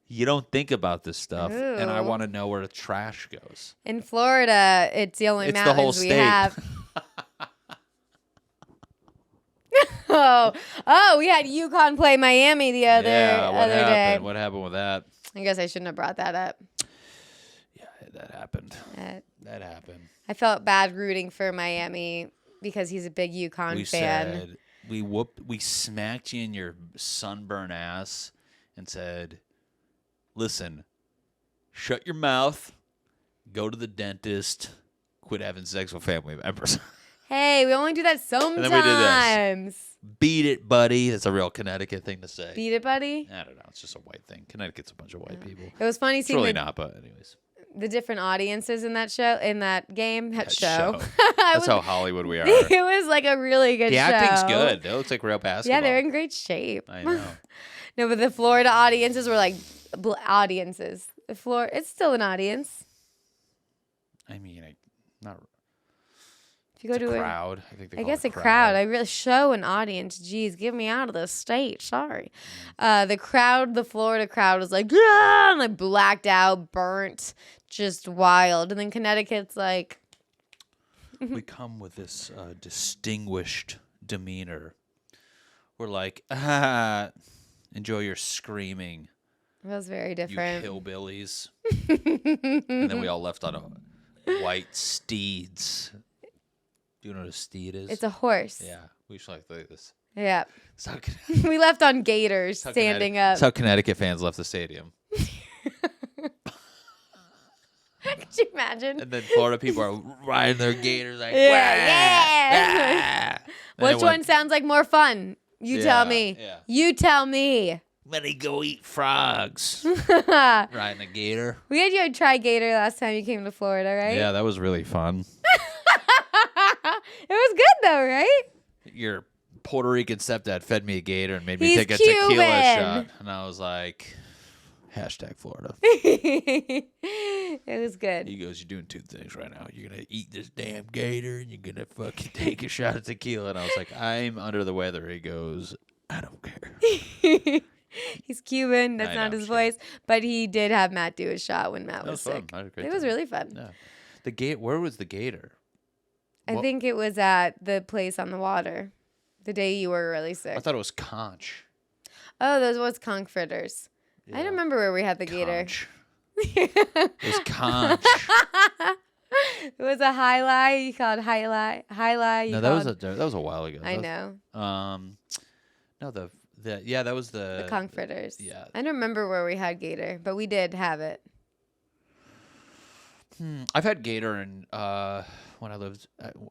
You don't think about this stuff, and I Ooh. want to know where the trash goes. In Florida, it's the only It's the mountains whole we state. have. We had UConn play Miami the other Yeah, what other happened? day. What happened with that? I guess I shouldn't have brought that up. Yeah, that happened. Uh, That happened. I felt bad rooting for Miami because he's a big UConn We fan. said we smacked you in your sunburn ass and said, "Listen, shut your mouth, go to the dentist, quit having sex with family members." Hey, we only do that sometimes. then we did this. Beat it, buddy. That's a real Connecticut thing to say. Beat it, buddy. I don't know. It's just a white thing. Connecticut's a bunch of white people. It was funny It's seeing really not, but anyways. the different audiences in that game. That show. That's how Hollywood we are. It was like a really good The show. acting's good. It looks like real basketball. Yeah, they're in great shape. I know. No, but the Florida audiences were like audiences. It's still an audience. I mean, not If you go to crowd. I think they I call guess it a crowd. I really show an audience. Jeez, get me out of the state. Sorry. The Florida crowd was like, yeah, and like blacked out, burnt, just wild. And then Connecticut's like, We come with this distinguished demeanor. We're like, enjoy your screaming, it was very you different. hillbillies. And then we all left on white steeds. Do you know what a steed is? It's a horse. Yeah, we should like this. Yeah. It's how, We left on gators how standing That's up. how Connecticut fans left the stadium. Could you imagine? And then Florida people are riding their gators like, Yeah. "Wah!" Which one sounds like more fun? You tell Yeah, me. yeah. You tell me. Let me go eat frogs. We Riding a gator. had you try gator last time you came to Florida, right? Yeah, that was really fun. It was good though, right? Your Puerto Rican stepdad fed me a gator and made me He's take a tequila Cuban. shot. And I was like, #Florida. It was good. He goes, you're doing two things right now. You're going to eat this damn gator and you're going to fucking take a shot of tequila. And I was like, I'm under the weather. He goes, I don't care. He's Cuban. That's I not know, his sure. voice. But he did have Matt do a shot when Matt That was was fun. sick. I had a great It was time. really fun. Yeah. Where was the gator? I What- think it was at the place on the water the day you were really sick. I thought it was conch. Oh, those was conch fritters. I Yeah. don't remember where we had the gator. Conch. It was conch. It was a highlight. You called highlight. Highlight. No, that was a while ago. I That was- know. No, that was The conch fritters. yeah. I don't remember where we had gator, but we did have it. I've had gator in when I lived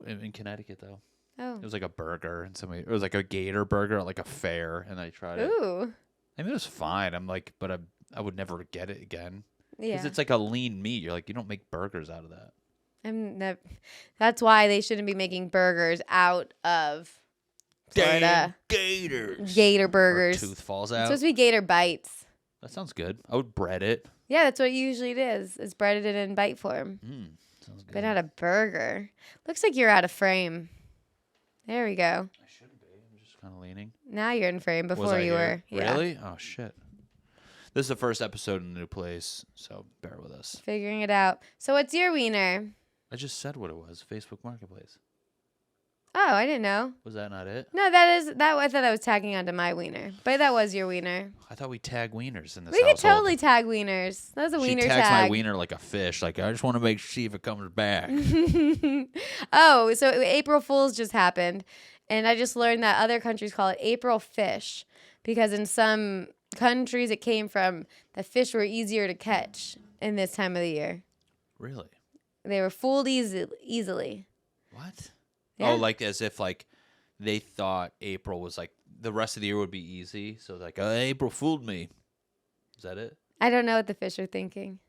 in Connecticut though. Oh. It was like a burger, and it was like a gator burger at like a fair, and I tried it. Ooh. I mean, it was fine. I'm like, but I would never get it again because Yeah. it's like a lean meat. You're like, you don't make burgers out of that. That's why they shouldn't be making burgers out of Florida. Gators. Gator Or burgers. tooth falls It's out. supposed to be gator bites. That sounds good. I would bread it. Yeah, that's what usually it is. It's breaded in bite form. Sounds good. But not a burger. Looks like you're out of frame. There we go. I shouldn't be. I'm just kind of leaning. Now you're in frame. Was Before I you here? were. Yeah. Really? Oh, shit. This is the first episode in the new place, so bear with us. Figuring it out. So what's your wiener? I just said what it was. Facebook Marketplace. Oh, I didn't know. Was that not it? No, that. I thought that was tagging onto my wiener. But that was your wiener. I thought we tag wieners in this We could household. totally tag wieners. That was a wiener She tags tag. my wiener like a fish. Like, I just want to see if it comes back. Oh, so April Fool's just happened. And I just learned that other countries call it April fish. Because in some countries it came from the fish were easier to catch in this time of the year. Really? They were fooled easily. What? Yeah. Oh, like as if like they thought April was like the rest of the year would be easy. So like, April fooled me. Is that it? I don't know what the fish are thinking.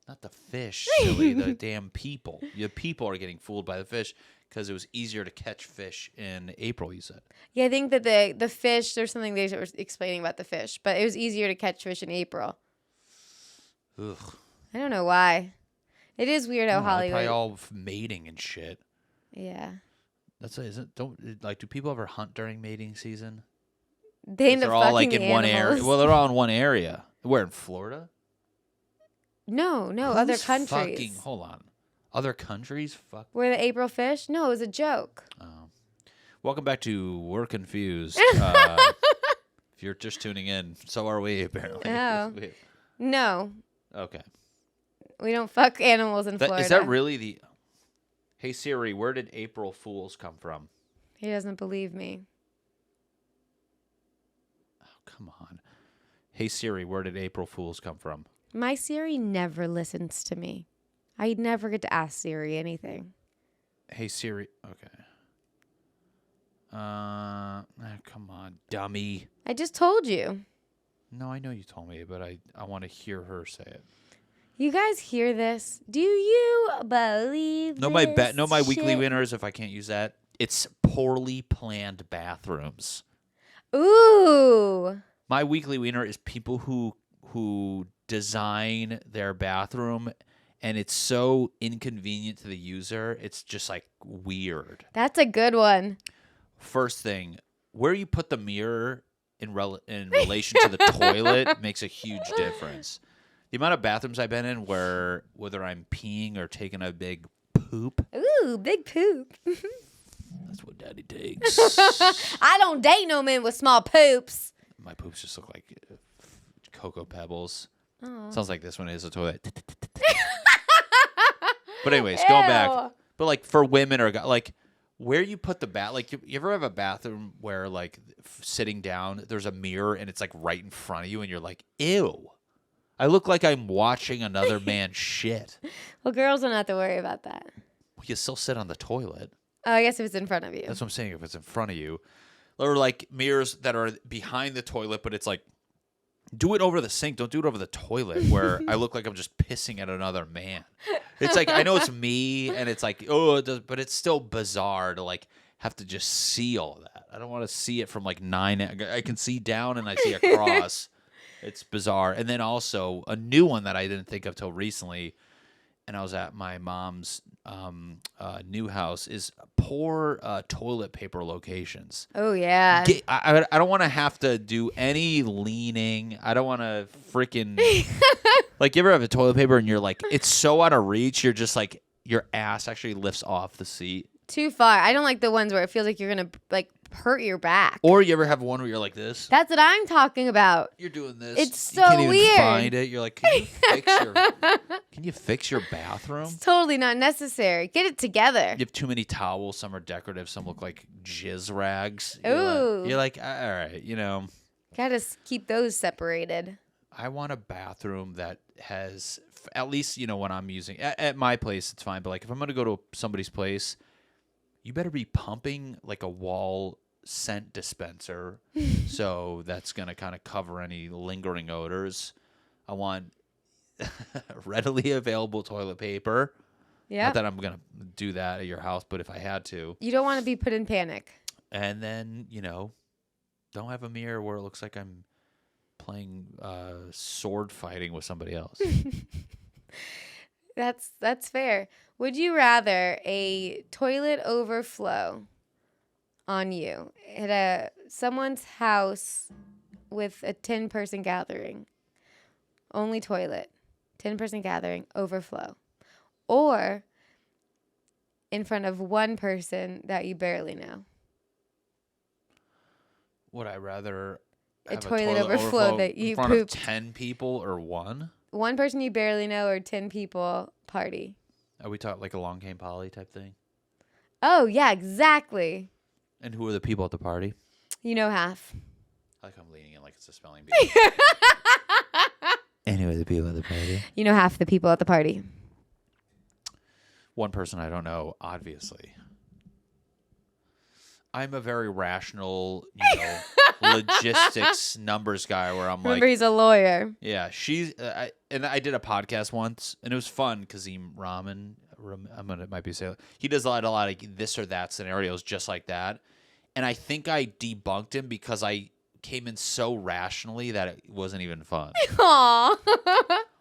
Not the fish, silly. The damn people. The people are getting fooled by the fish because it was easier to catch fish in April, you said. Yeah, I think that the fish, there's something they were explaining about the fish, but it was easier to catch fish in April. Ugh. I don't know why. It is weird how Hollywood. Probably all mating and shit. Yeah. That's it, isn't? Do people ever hunt during mating season? They end up They're all fucking like the in one area. animals. Well, they're all in one area. Where, in Florida? No, other Who's countries. Fucking, hold on. Other countries? Fuck. Where the April fish? No, it was a joke. Oh. Welcome back to We're Confused. If you're just tuning in, so are we, apparently. Oh. No, Okay. we don't fuck animals in Florida. Is that really the... Hey, Siri, where did April Fools come from? He doesn't believe me. Oh, come on. Hey, Siri, where did April Fools come from? My Siri never listens to me. I never get to ask Siri anything. Hey, Siri. Okay. Come on, dummy. I just told you. No, I know you told me, but I want to hear her say it. You guys hear this? Do you believe No, this my weekly shit? winners, if I can't use that. It's poorly planned bathrooms. Ooh. My weekly winner is people who design their bathroom and it's so inconvenient to the user. It's just like weird. That's a good one. First thing, where you put the mirror in relation to the toilet makes a huge difference. The amount of bathrooms I've been in where whether I'm peeing or taking a big poop, Ooh, big poop. that's what daddy takes. I don't date no men with small poops. My poops just look like Cocoa Pebbles. Aw. Sounds like this one is a toilet. But anyways, going back. Ew. But like for women or like where you put the like you ever have a bathroom where like sitting down there's a mirror and it's like right in front of you and you're like, ew. I look like I'm watching another man's shit. Well, girls don't have to worry about that. You still sit on the toilet. Oh, I guess if it's in front of you. That's what I'm saying. If it's in front of you, or like mirrors that are behind the toilet, but it's like, do it over the sink. Don't do it over the toilet where I look like I'm just pissing at another man. It's like I know it's me, and it's like but it's still bizarre to like have to just see all of that. I don't want to see it from like 9. I can see down and I see across. It's bizarre. And then also a new one that I didn't think of till recently, and I was at my mom's new house, is poor toilet paper locations. Oh, yeah. I don't want to have to do any leaning. I don't want to freaking... like, you ever have a toilet paper and you're like, it's so out of reach, you're just like, your ass actually lifts off the seat. Too far. I don't like the ones where it feels like you're going to like hurt your back. Or you ever have one where you're like this? That's what I'm talking about. You're doing this. It's so you can't even weird. find it. You're like, can you fix your bathroom? It's totally not necessary. Get it together. You have too many towels. Some are decorative. Some look like jizz rags. Ooh. You're like, all right, you know. Gotta keep those separated. I want a bathroom that has, at least, you know, when I'm using, at my place, it's fine. But like if I'm going to go to somebody's place, you better be pumping like a wall scent dispenser. So that's going to kind of cover any lingering odors. I want readily available toilet paper. Yeah. Not that I'm going to do that at your house, but if I had to. You don't want to be put in panic. And then, don't have a mirror where it looks like I'm playing sword fighting with somebody else. That's fair. Would you rather a toilet overflow on you at someone's house with a 10-person gathering? Only toilet. 10-person gathering, overflow. Or in front of one person that you barely know? Would I rather A have toilet overflow that you in front pooped? of 10 people or one? One person you barely know or 10 people party? Are we talking like a Long Came Polly type thing? Oh, yeah, exactly. And who are the people at the party? You know half. I like I'm leaning in like it's a spelling bee. Anyway, the people at the party. You know half the people at the party. One person I don't know, obviously. I'm a very rational, logistics numbers guy where I'm Remember, like, he's a lawyer. yeah, she's, and I did a podcast once and it was fun. Kazim Rahman, it might be saying, he does a lot of this or that scenarios just like that. And I think I debunked him because I came in so rationally that it wasn't even fun. Aww.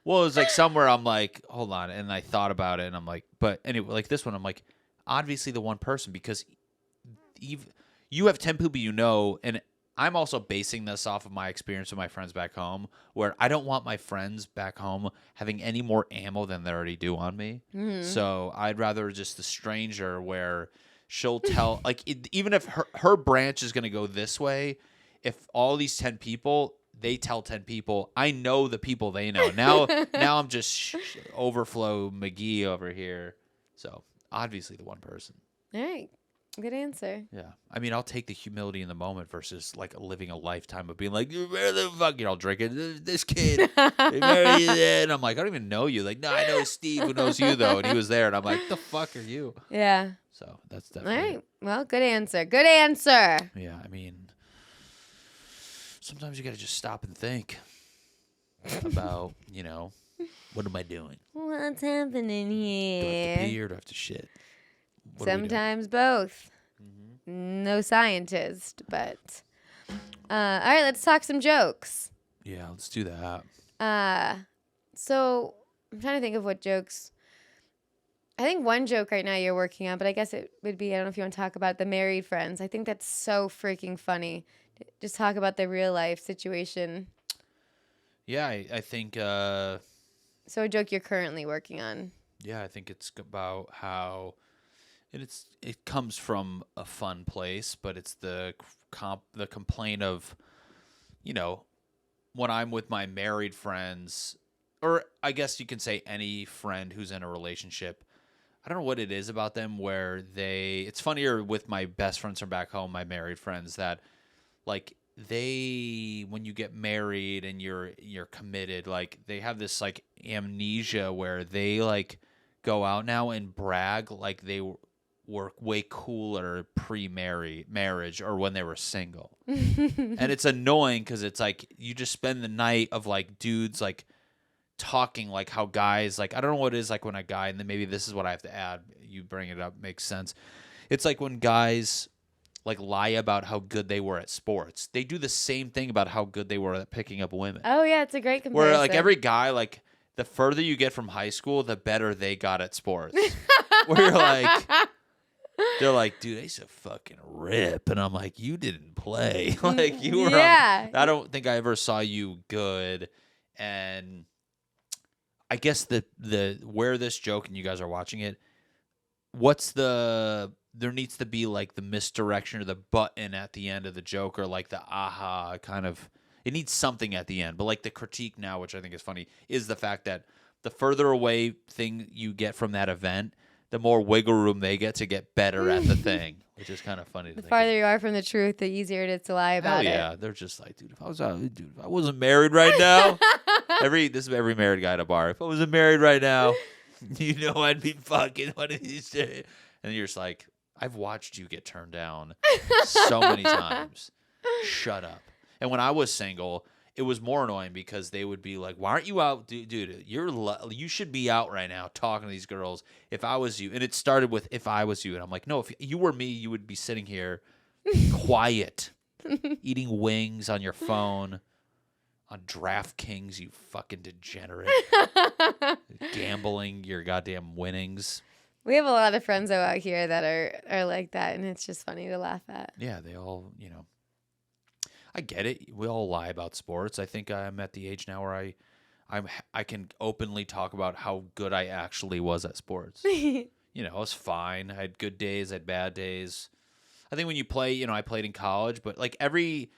Well, it was like somewhere I'm like, hold on. And I thought about it and I'm like, but anyway, like this one, I'm like, obviously the one person because you have 10 people you know, and I'm also basing this off of my experience with my friends back home, where I don't want my friends back home having any more ammo than they already do on me. Mm-hmm. So I'd rather just the stranger where she'll tell, even if her branch is going to go this way, if all these 10 people, they tell 10 people, I know the people they know. Now I'm just overflow McGee over here. So obviously the one person. All right. Good answer. Yeah. I mean, I'll take the humility in the moment versus like living a lifetime of being like, where the fuck, I'll drink it. This kid, and I'm like, I don't even know you. Like, no, I know Steve who knows you though. And he was there. And I'm like, the fuck are you? Yeah. So that's definitely. All right. Well, good answer. Good answer. Yeah. I mean, sometimes you got to just stop and think about, what am I doing? What's happening here? Do I have to pee or do I have to shit? Sometimes both. Mm-hmm. No scientist, but all right, let's talk some jokes. Yeah, let's do that. So I'm trying to think of what jokes. I think one joke right now you're working on, but I guess it would be, I don't know if you want to talk about the married friends. I think that's so freaking funny. Just talk about the real life situation. Yeah, I think. So a joke you're currently working on. Yeah, I think it's about how. It comes from a fun place, but it's the complaint of, when I'm with my married friends, or I guess you can say any friend who's in a relationship. I don't know what it is about them where it's funnier with my best friends from back home, my married friends, that like when you get married and you're committed, like they have this like amnesia where they like go out now and brag like they were way cooler pre-marriage or when they were single. And it's annoying because it's like you just spend the night of like dudes like talking like how guys like, I don't know what it is like when a guy, and then maybe this is what I have to add, you bring it up, makes sense. It's like when guys like lie about how good they were at sports. They do the same thing about how good they were at picking up women. Oh yeah, it's a great comparison. Where like every guy, like the further you get from high school, the better they got at sports. Where you're like, they're like, dude, I used to fucking rip. And I'm like, you didn't play. Like, you were. Yeah. I don't think I ever saw you good. And I guess where this joke, and you guys are watching it, there needs to be like the misdirection or the button at the end of the joke, or like the aha kind of, it needs something at the end. But like the critique now, which I think is funny, is the fact that the further away thing you get from that event, the more wiggle room they get better at the thing, which is kind of funny. The farther you are from the truth, the easier it is to lie about it. Yeah, they're just like, dude, if I wasn't married right now, this is every married guy at a bar. If I wasn't married right now, I'd be fucking one of these days. And you're just like, I've watched you get turned down so many times. Shut up. And when I was single, it was more annoying because they would be like, "Why aren't you out, dude? You should be out right now talking to these girls. If I was you," and it started with "if I was you," and I'm like, "No, if you were me, you would be sitting here, quiet, eating wings on your phone, on DraftKings. You fucking degenerate, gambling your goddamn winnings." We have a lot of friends though out here that are like that, and it's just funny to laugh at. Yeah, they all, I get it. We all lie about sports. I think I'm at the age now where I can openly talk about how good I actually was at sports. I was fine. I had good days, I had bad days. I think when you play, I played in college, but like every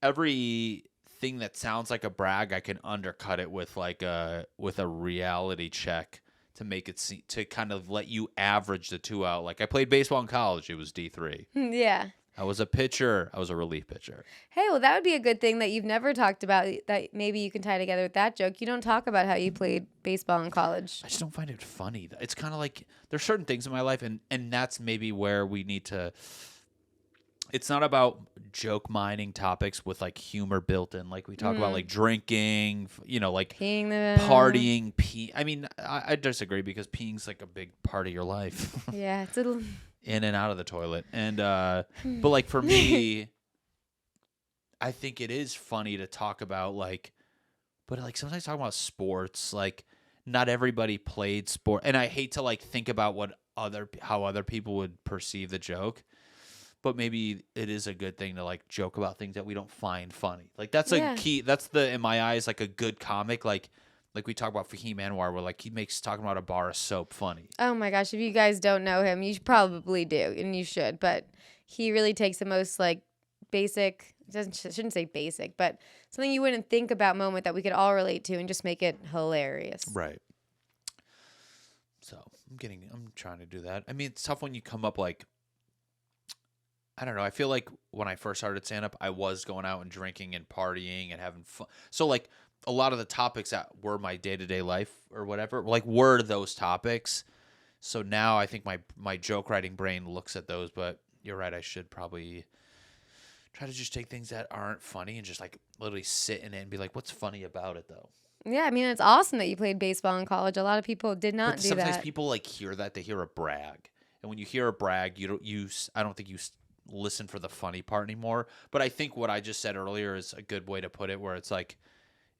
thing that sounds like a brag, I can undercut it with a reality check to make it to kind of let you average the two out. Like I played baseball in college, it was D3. Yeah. I was a pitcher. I was a relief pitcher. Hey, well, that would be a good thing that you've never talked about that maybe you can tie together with that joke. You don't talk about how you played baseball in college. I just don't find it funny. It's kind of like there's certain things in my life, and that's maybe where we need to. It's not about joke mining topics with like humor built in. Like we talk about like drinking, like partying, I mean, I disagree because peeing's like a big part of your life. Yeah, it's a little... in and out of the toilet. And but like for me, I think it is funny to talk about but like sometimes talking about sports, like not everybody played sport, and I hate to like think about how other people would perceive the joke, but maybe it is a good thing to like joke about things that we don't find funny. Like that's a key. That's in my eyes, like a good comic, like we talk about Fahim Anwar, where like he makes talking about a bar of soap funny. Oh my gosh, if you guys don't know him, you probably do, and you should. But he really takes the most like basic, shouldn't say basic, but something you wouldn't think about moment that we could all relate to and just make it hilarious. Right. So I'm trying to do that. I mean, it's tough when you come up like, I don't know. I feel like when I first started stand-up, I was going out and drinking and partying and having fun. So like, a lot of the topics that were my day-to-day life or whatever, like were those topics. So now I think my joke writing brain looks at those, but you're right. I should probably try to just take things that aren't funny and just like literally sit in it and be like, what's funny about it though? Yeah, I mean, it's awesome that you played baseball in college. A lot of people did not do that. Sometimes people like hear that, they hear a brag. And when you hear a brag, I don't think you listen for the funny part anymore. But I think what I just said earlier is a good way to put it, where it's like,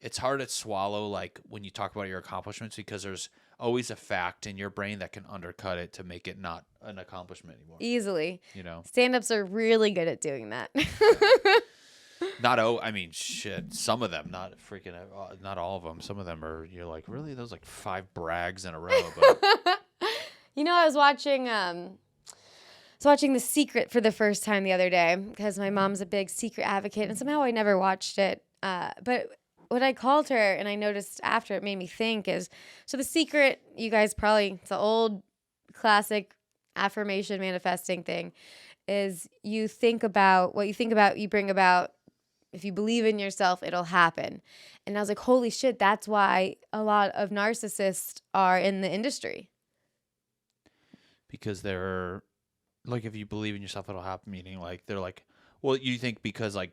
it's hard to swallow like when you talk about your accomplishments because there's always a fact in your brain that can undercut it to make it not an accomplishment anymore. Easily. Stand-ups are really good at doing that. I mean, shit. Some of them, not all of them. Some of them you're like, really? Those like 5 brags in a row. But... I was watching The Secret for the first time the other day because my mom's a big Secret advocate and somehow I never watched it. But what I called her, and I noticed after it made me think, is, so The Secret, you guys it's an old classic affirmation manifesting thing, is you think about what you think about, you bring about. If you believe in yourself, it'll happen. And I was like, holy shit, that's why a lot of narcissists are in the industry. Because they're, like, if you believe in yourself, it'll happen, meaning, like, they're like, well, you think because, like,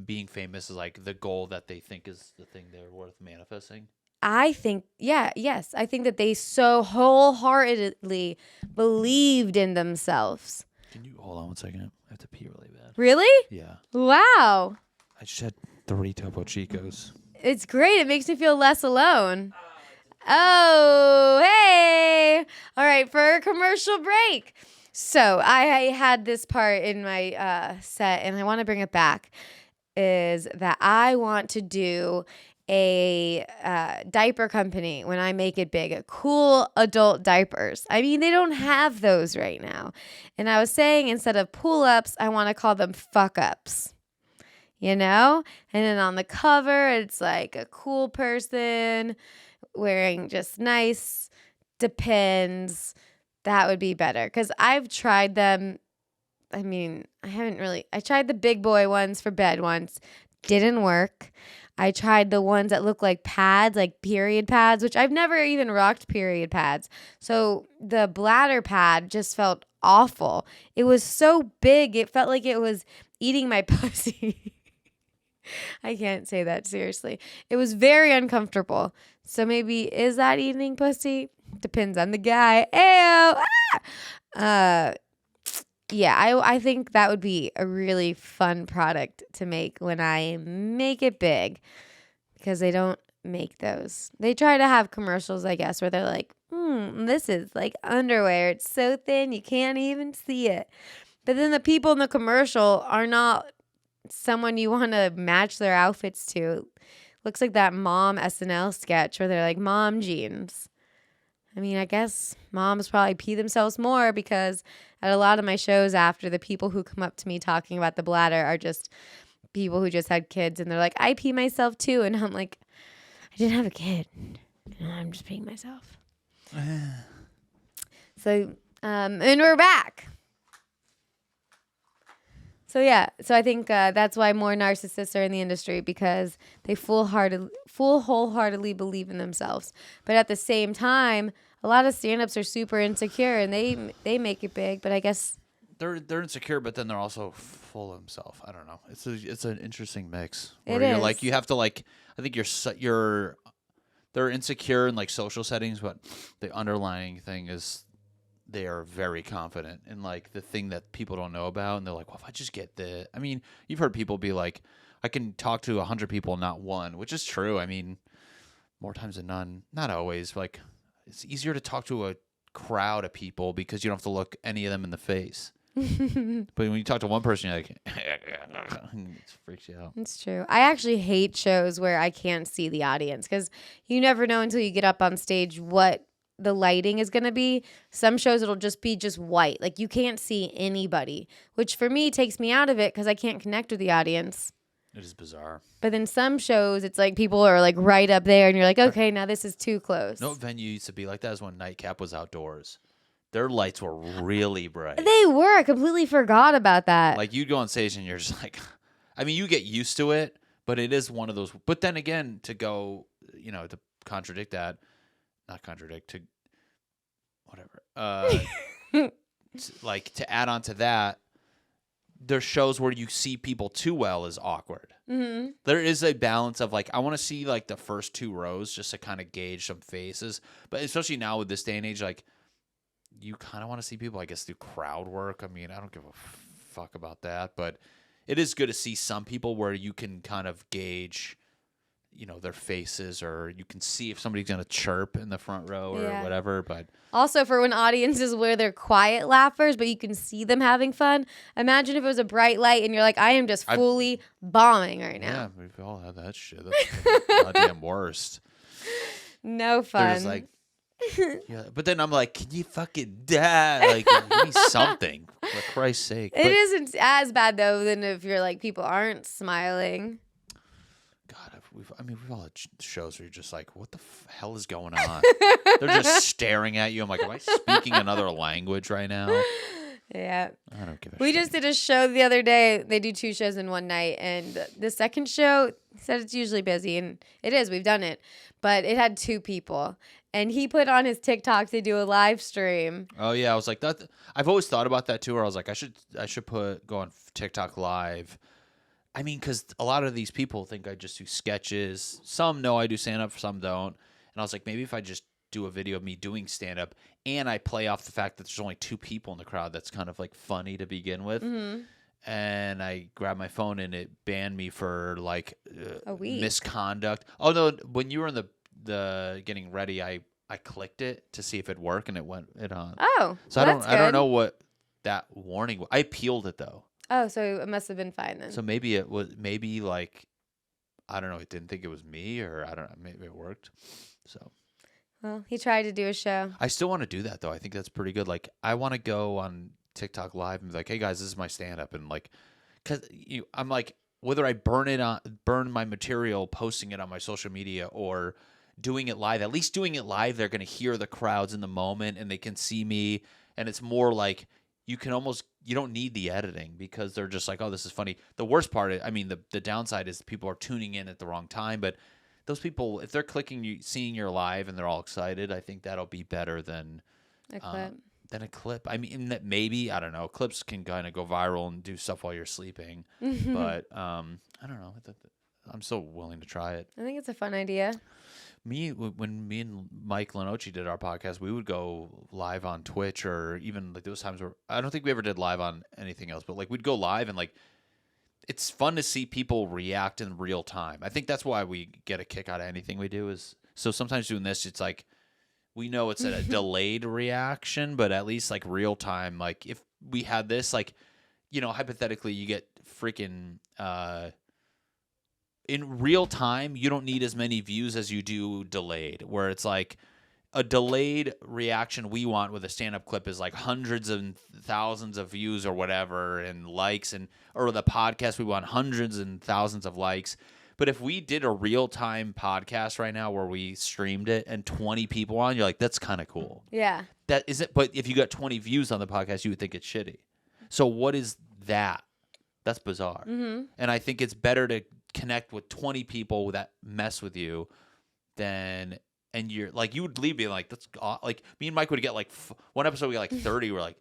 being famous is like the goal that they think is the thing they're worth manifesting? I think, yes. I think that they so wholeheartedly believed in themselves. Can you hold on 1 second? I have to pee really bad. Really? Yeah. Wow. I just had 3 Topo Chicos. It's great. It makes me feel less alone. Oh, hey. All right, for a commercial break. So I had this part in my set, and I want to bring it back, is that I want to do a diaper company when I make it big, cool adult diapers. I mean, they don't have those right now. And I was saying instead of pull-ups, I want to call them fuck-ups. And then on the cover, it's like a cool person wearing just nice Depends. That would be better because I've tried them. I mean, I tried the big boy ones for bed once. Didn't work. I tried the ones that look like pads, like period pads, which I've never even rocked period pads. So the bladder pad just felt awful. It was so big. It felt like it was eating my pussy. I can't say that seriously. It was very uncomfortable. So maybe is that eating pussy? Depends on the guy. Ayo! Ah! Yeah, I think that would be a really fun product to make when I make it big, because they don't make those. They try to have commercials, I guess, where they're like, this is like underwear. It's so thin you can't even see it. But then the people in the commercial are not someone you want to match their outfits to. Looks like that mom SNL sketch where they're like, mom jeans. I mean, I guess moms probably pee themselves more, because at a lot of my shows after, the people who come up to me talking about the bladder are just people who just had kids, and they're like, I pee myself too. And I'm like, I didn't have a kid. I'm just peeing myself. So, and we're back. So yeah, so I think that's why more narcissists are in the industry, because they wholeheartedly believe in themselves. But at the same time, a lot of stand-ups are super insecure, and they make it big. But I guess they're insecure, but then they're also full of themselves. I don't know. It's an interesting mix. It You're is. like, you have to like. I think they're insecure in like social settings, but the underlying thing is they are very confident in like the thing that people don't know about, and they're like, well, if I just get the, I mean, you've heard people be like, I can talk to 100 people, not one, which is true. I mean, more times than none. Not always. Like, it's easier to talk to a crowd of people because you don't have to look any of them in the face. But when you talk to one person, you're like, it freaks you out. it's true. I actually hate shows where I can't see the audience, because you never know until you get up on stage what the lighting is going to be. Some shows it'll just be white. Like, you can't see anybody, which for me takes me out of it because I can't connect with the audience. It is bizarre. But then some shows, it's like people are like right up there, and you're like, okay, now this is too close. No venue used to be like that is when Nightcap was outdoors. Their lights were really bright. They were. I completely forgot about that. Like, you'd go on stage and you're just like, I mean, you get used to it, but it is one of those. But then again, to go, to contradict that, not contradict, to whatever, to add on to that, there's shows where you see people too well is awkward. Mm-hmm. There is a balance of like, I want to see like the first two rows just to kind of gauge some faces. But especially now with this day and age, like, you kind of want to see people, I guess, do crowd work. I mean, I don't give a fuck about that, but it is good to see some people where you can kind of gauge, their faces, or you can see if somebody's going to chirp in the front row or whatever. But also, for when audiences where they're quiet laughers, but you can see them having fun. Imagine if it was a bright light and you're like, I am just fully bombing right now. Yeah, we've all had that shit. That's the goddamn worst. No fun. There's like, yeah, but then I'm like, can you fucking die? Like, give me something, for Christ's sake. It isn't as bad, though, than if you're like, people aren't smiling. God, we've all had shows where you're just like, what the hell is going on? They're just staring at you. I'm like, am I speaking another language right now? Yeah. I don't give a shit. We just did a show the other day. They do 2 shows in one night. And the second show said it's usually busy. And it is. We've done it. But it had 2 people. And he put on his TikTok to do a live stream. Oh, yeah. I was like, that. I've always thought about that, too, where I was like, I should go on TikTok live. I mean, because a lot of these people think I just do sketches. Some know I do stand-up, some don't. And I was like, maybe if I just do a video of me doing stand-up and I play off the fact that there's only 2 people in the crowd, that's kind of like funny to begin with. Mm-hmm. And I grabbed my phone and it banned me for like a week. Misconduct. Oh, no, when you were in the getting ready, I clicked it to see if it worked, and it went on. Oh, so well, I don't know what that warning was. I appealed it though. Oh, so it must have been fine then. So maybe it was, like, I don't know, it didn't think it was me, or I don't know, maybe it worked. So, well, he tried to do a show. I still want to do that though. I think that's pretty good. Like, I want to go on TikTok live and be like, hey guys, this is my stand-up, and like, cause I'm like, whether I burn my material, posting it on my social media, or doing it live, at least doing it live, they're going to hear the crowds in the moment and they can see me. And it's more like, you don't need the editing because they're just like, oh, this is funny. The worst part, I mean, the downside is people are tuning in at the wrong time, but those people, if they're seeing you're live and they're all excited, I think that'll be better than a clip. than a clip. I mean, that maybe, I don't know. Clips can kind of go viral and do stuff while you're sleeping. But I don't know. I'm still willing to try it. I think it's a fun idea. When me and Mike Lenoci did our podcast, we would go live on Twitch, or even like those times where I don't think we ever did live on anything else, but like we'd go live and like it's fun to see people react in real time. I think that's why we get a kick out of anything we do. Is so sometimes doing this, it's like we know it's a delayed reaction, but at least like real time. Like if we had this, like hypothetically, you get freaking. In real time, you don't need as many views as you do delayed, where it's like a delayed reaction we want with a stand-up clip is like hundreds and thousands of views or whatever and likes, or the podcast we want hundreds and thousands of likes. But if we did a real-time podcast right now where we streamed it and 20 people on, you're like, that's kind of cool. Yeah. That isn't, but if you got 20 views on the podcast, you would think it's shitty. So what is that? That's bizarre. Mm-hmm. And I think it's better to connect with 20 people that mess with you and you're like, you would leave being like, that's like me and Mike would get like one episode we got like 30. We're like,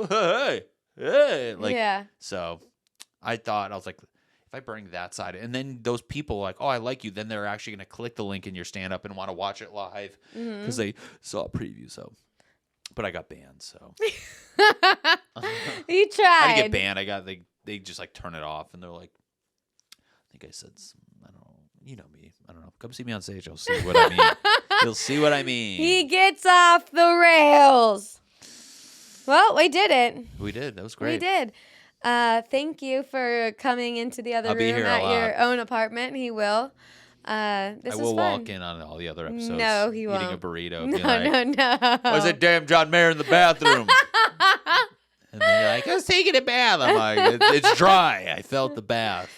hey, like, yeah. So I was like, if I bring that side, and then those people like, oh, I like you, then they're actually going to click the link in your stand up and want to watch it live because they saw a preview. So, but I got banned. So you tried. I didn't get banned. They just like turn it off and they're like, I think I said some, I don't know. You know me. I don't know. Come see me on stage. You'll see what I mean. You'll see what I mean. He gets off the rails. Well, we did it. We did. That was great. We did. Thank you for coming into the other room at your own apartment. He will. This was fun. I will walk in on all the other episodes. No, he won't. Eating a burrito. No. Why is that damn John Mayer in the bathroom? And then you're like, I was taking a bath. I'm like, it's dry. I felt the bath.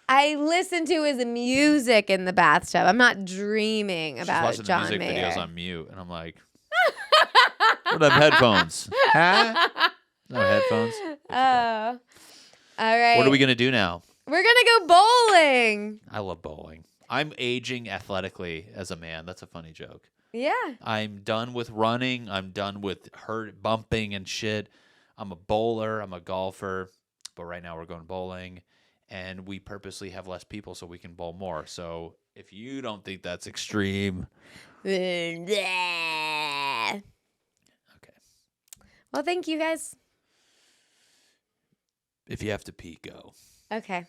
I listen to his music in the bathtub. I'm not dreaming about She's John watching the music Mayer. videos on mute, and I'm like, what are them headphones? Huh? No headphones. Oh, all right. What are we gonna do now? We're gonna go bowling. I love bowling. I'm aging athletically as a man. That's a funny joke. Yeah. I'm done with running. I'm done with bumping and shit. I'm a bowler. I'm a golfer. But right now we're going bowling. And we purposely have less people so we can bowl more. So if you don't think that's extreme. Okay. Well, thank you guys. If you have to pee, go. Okay.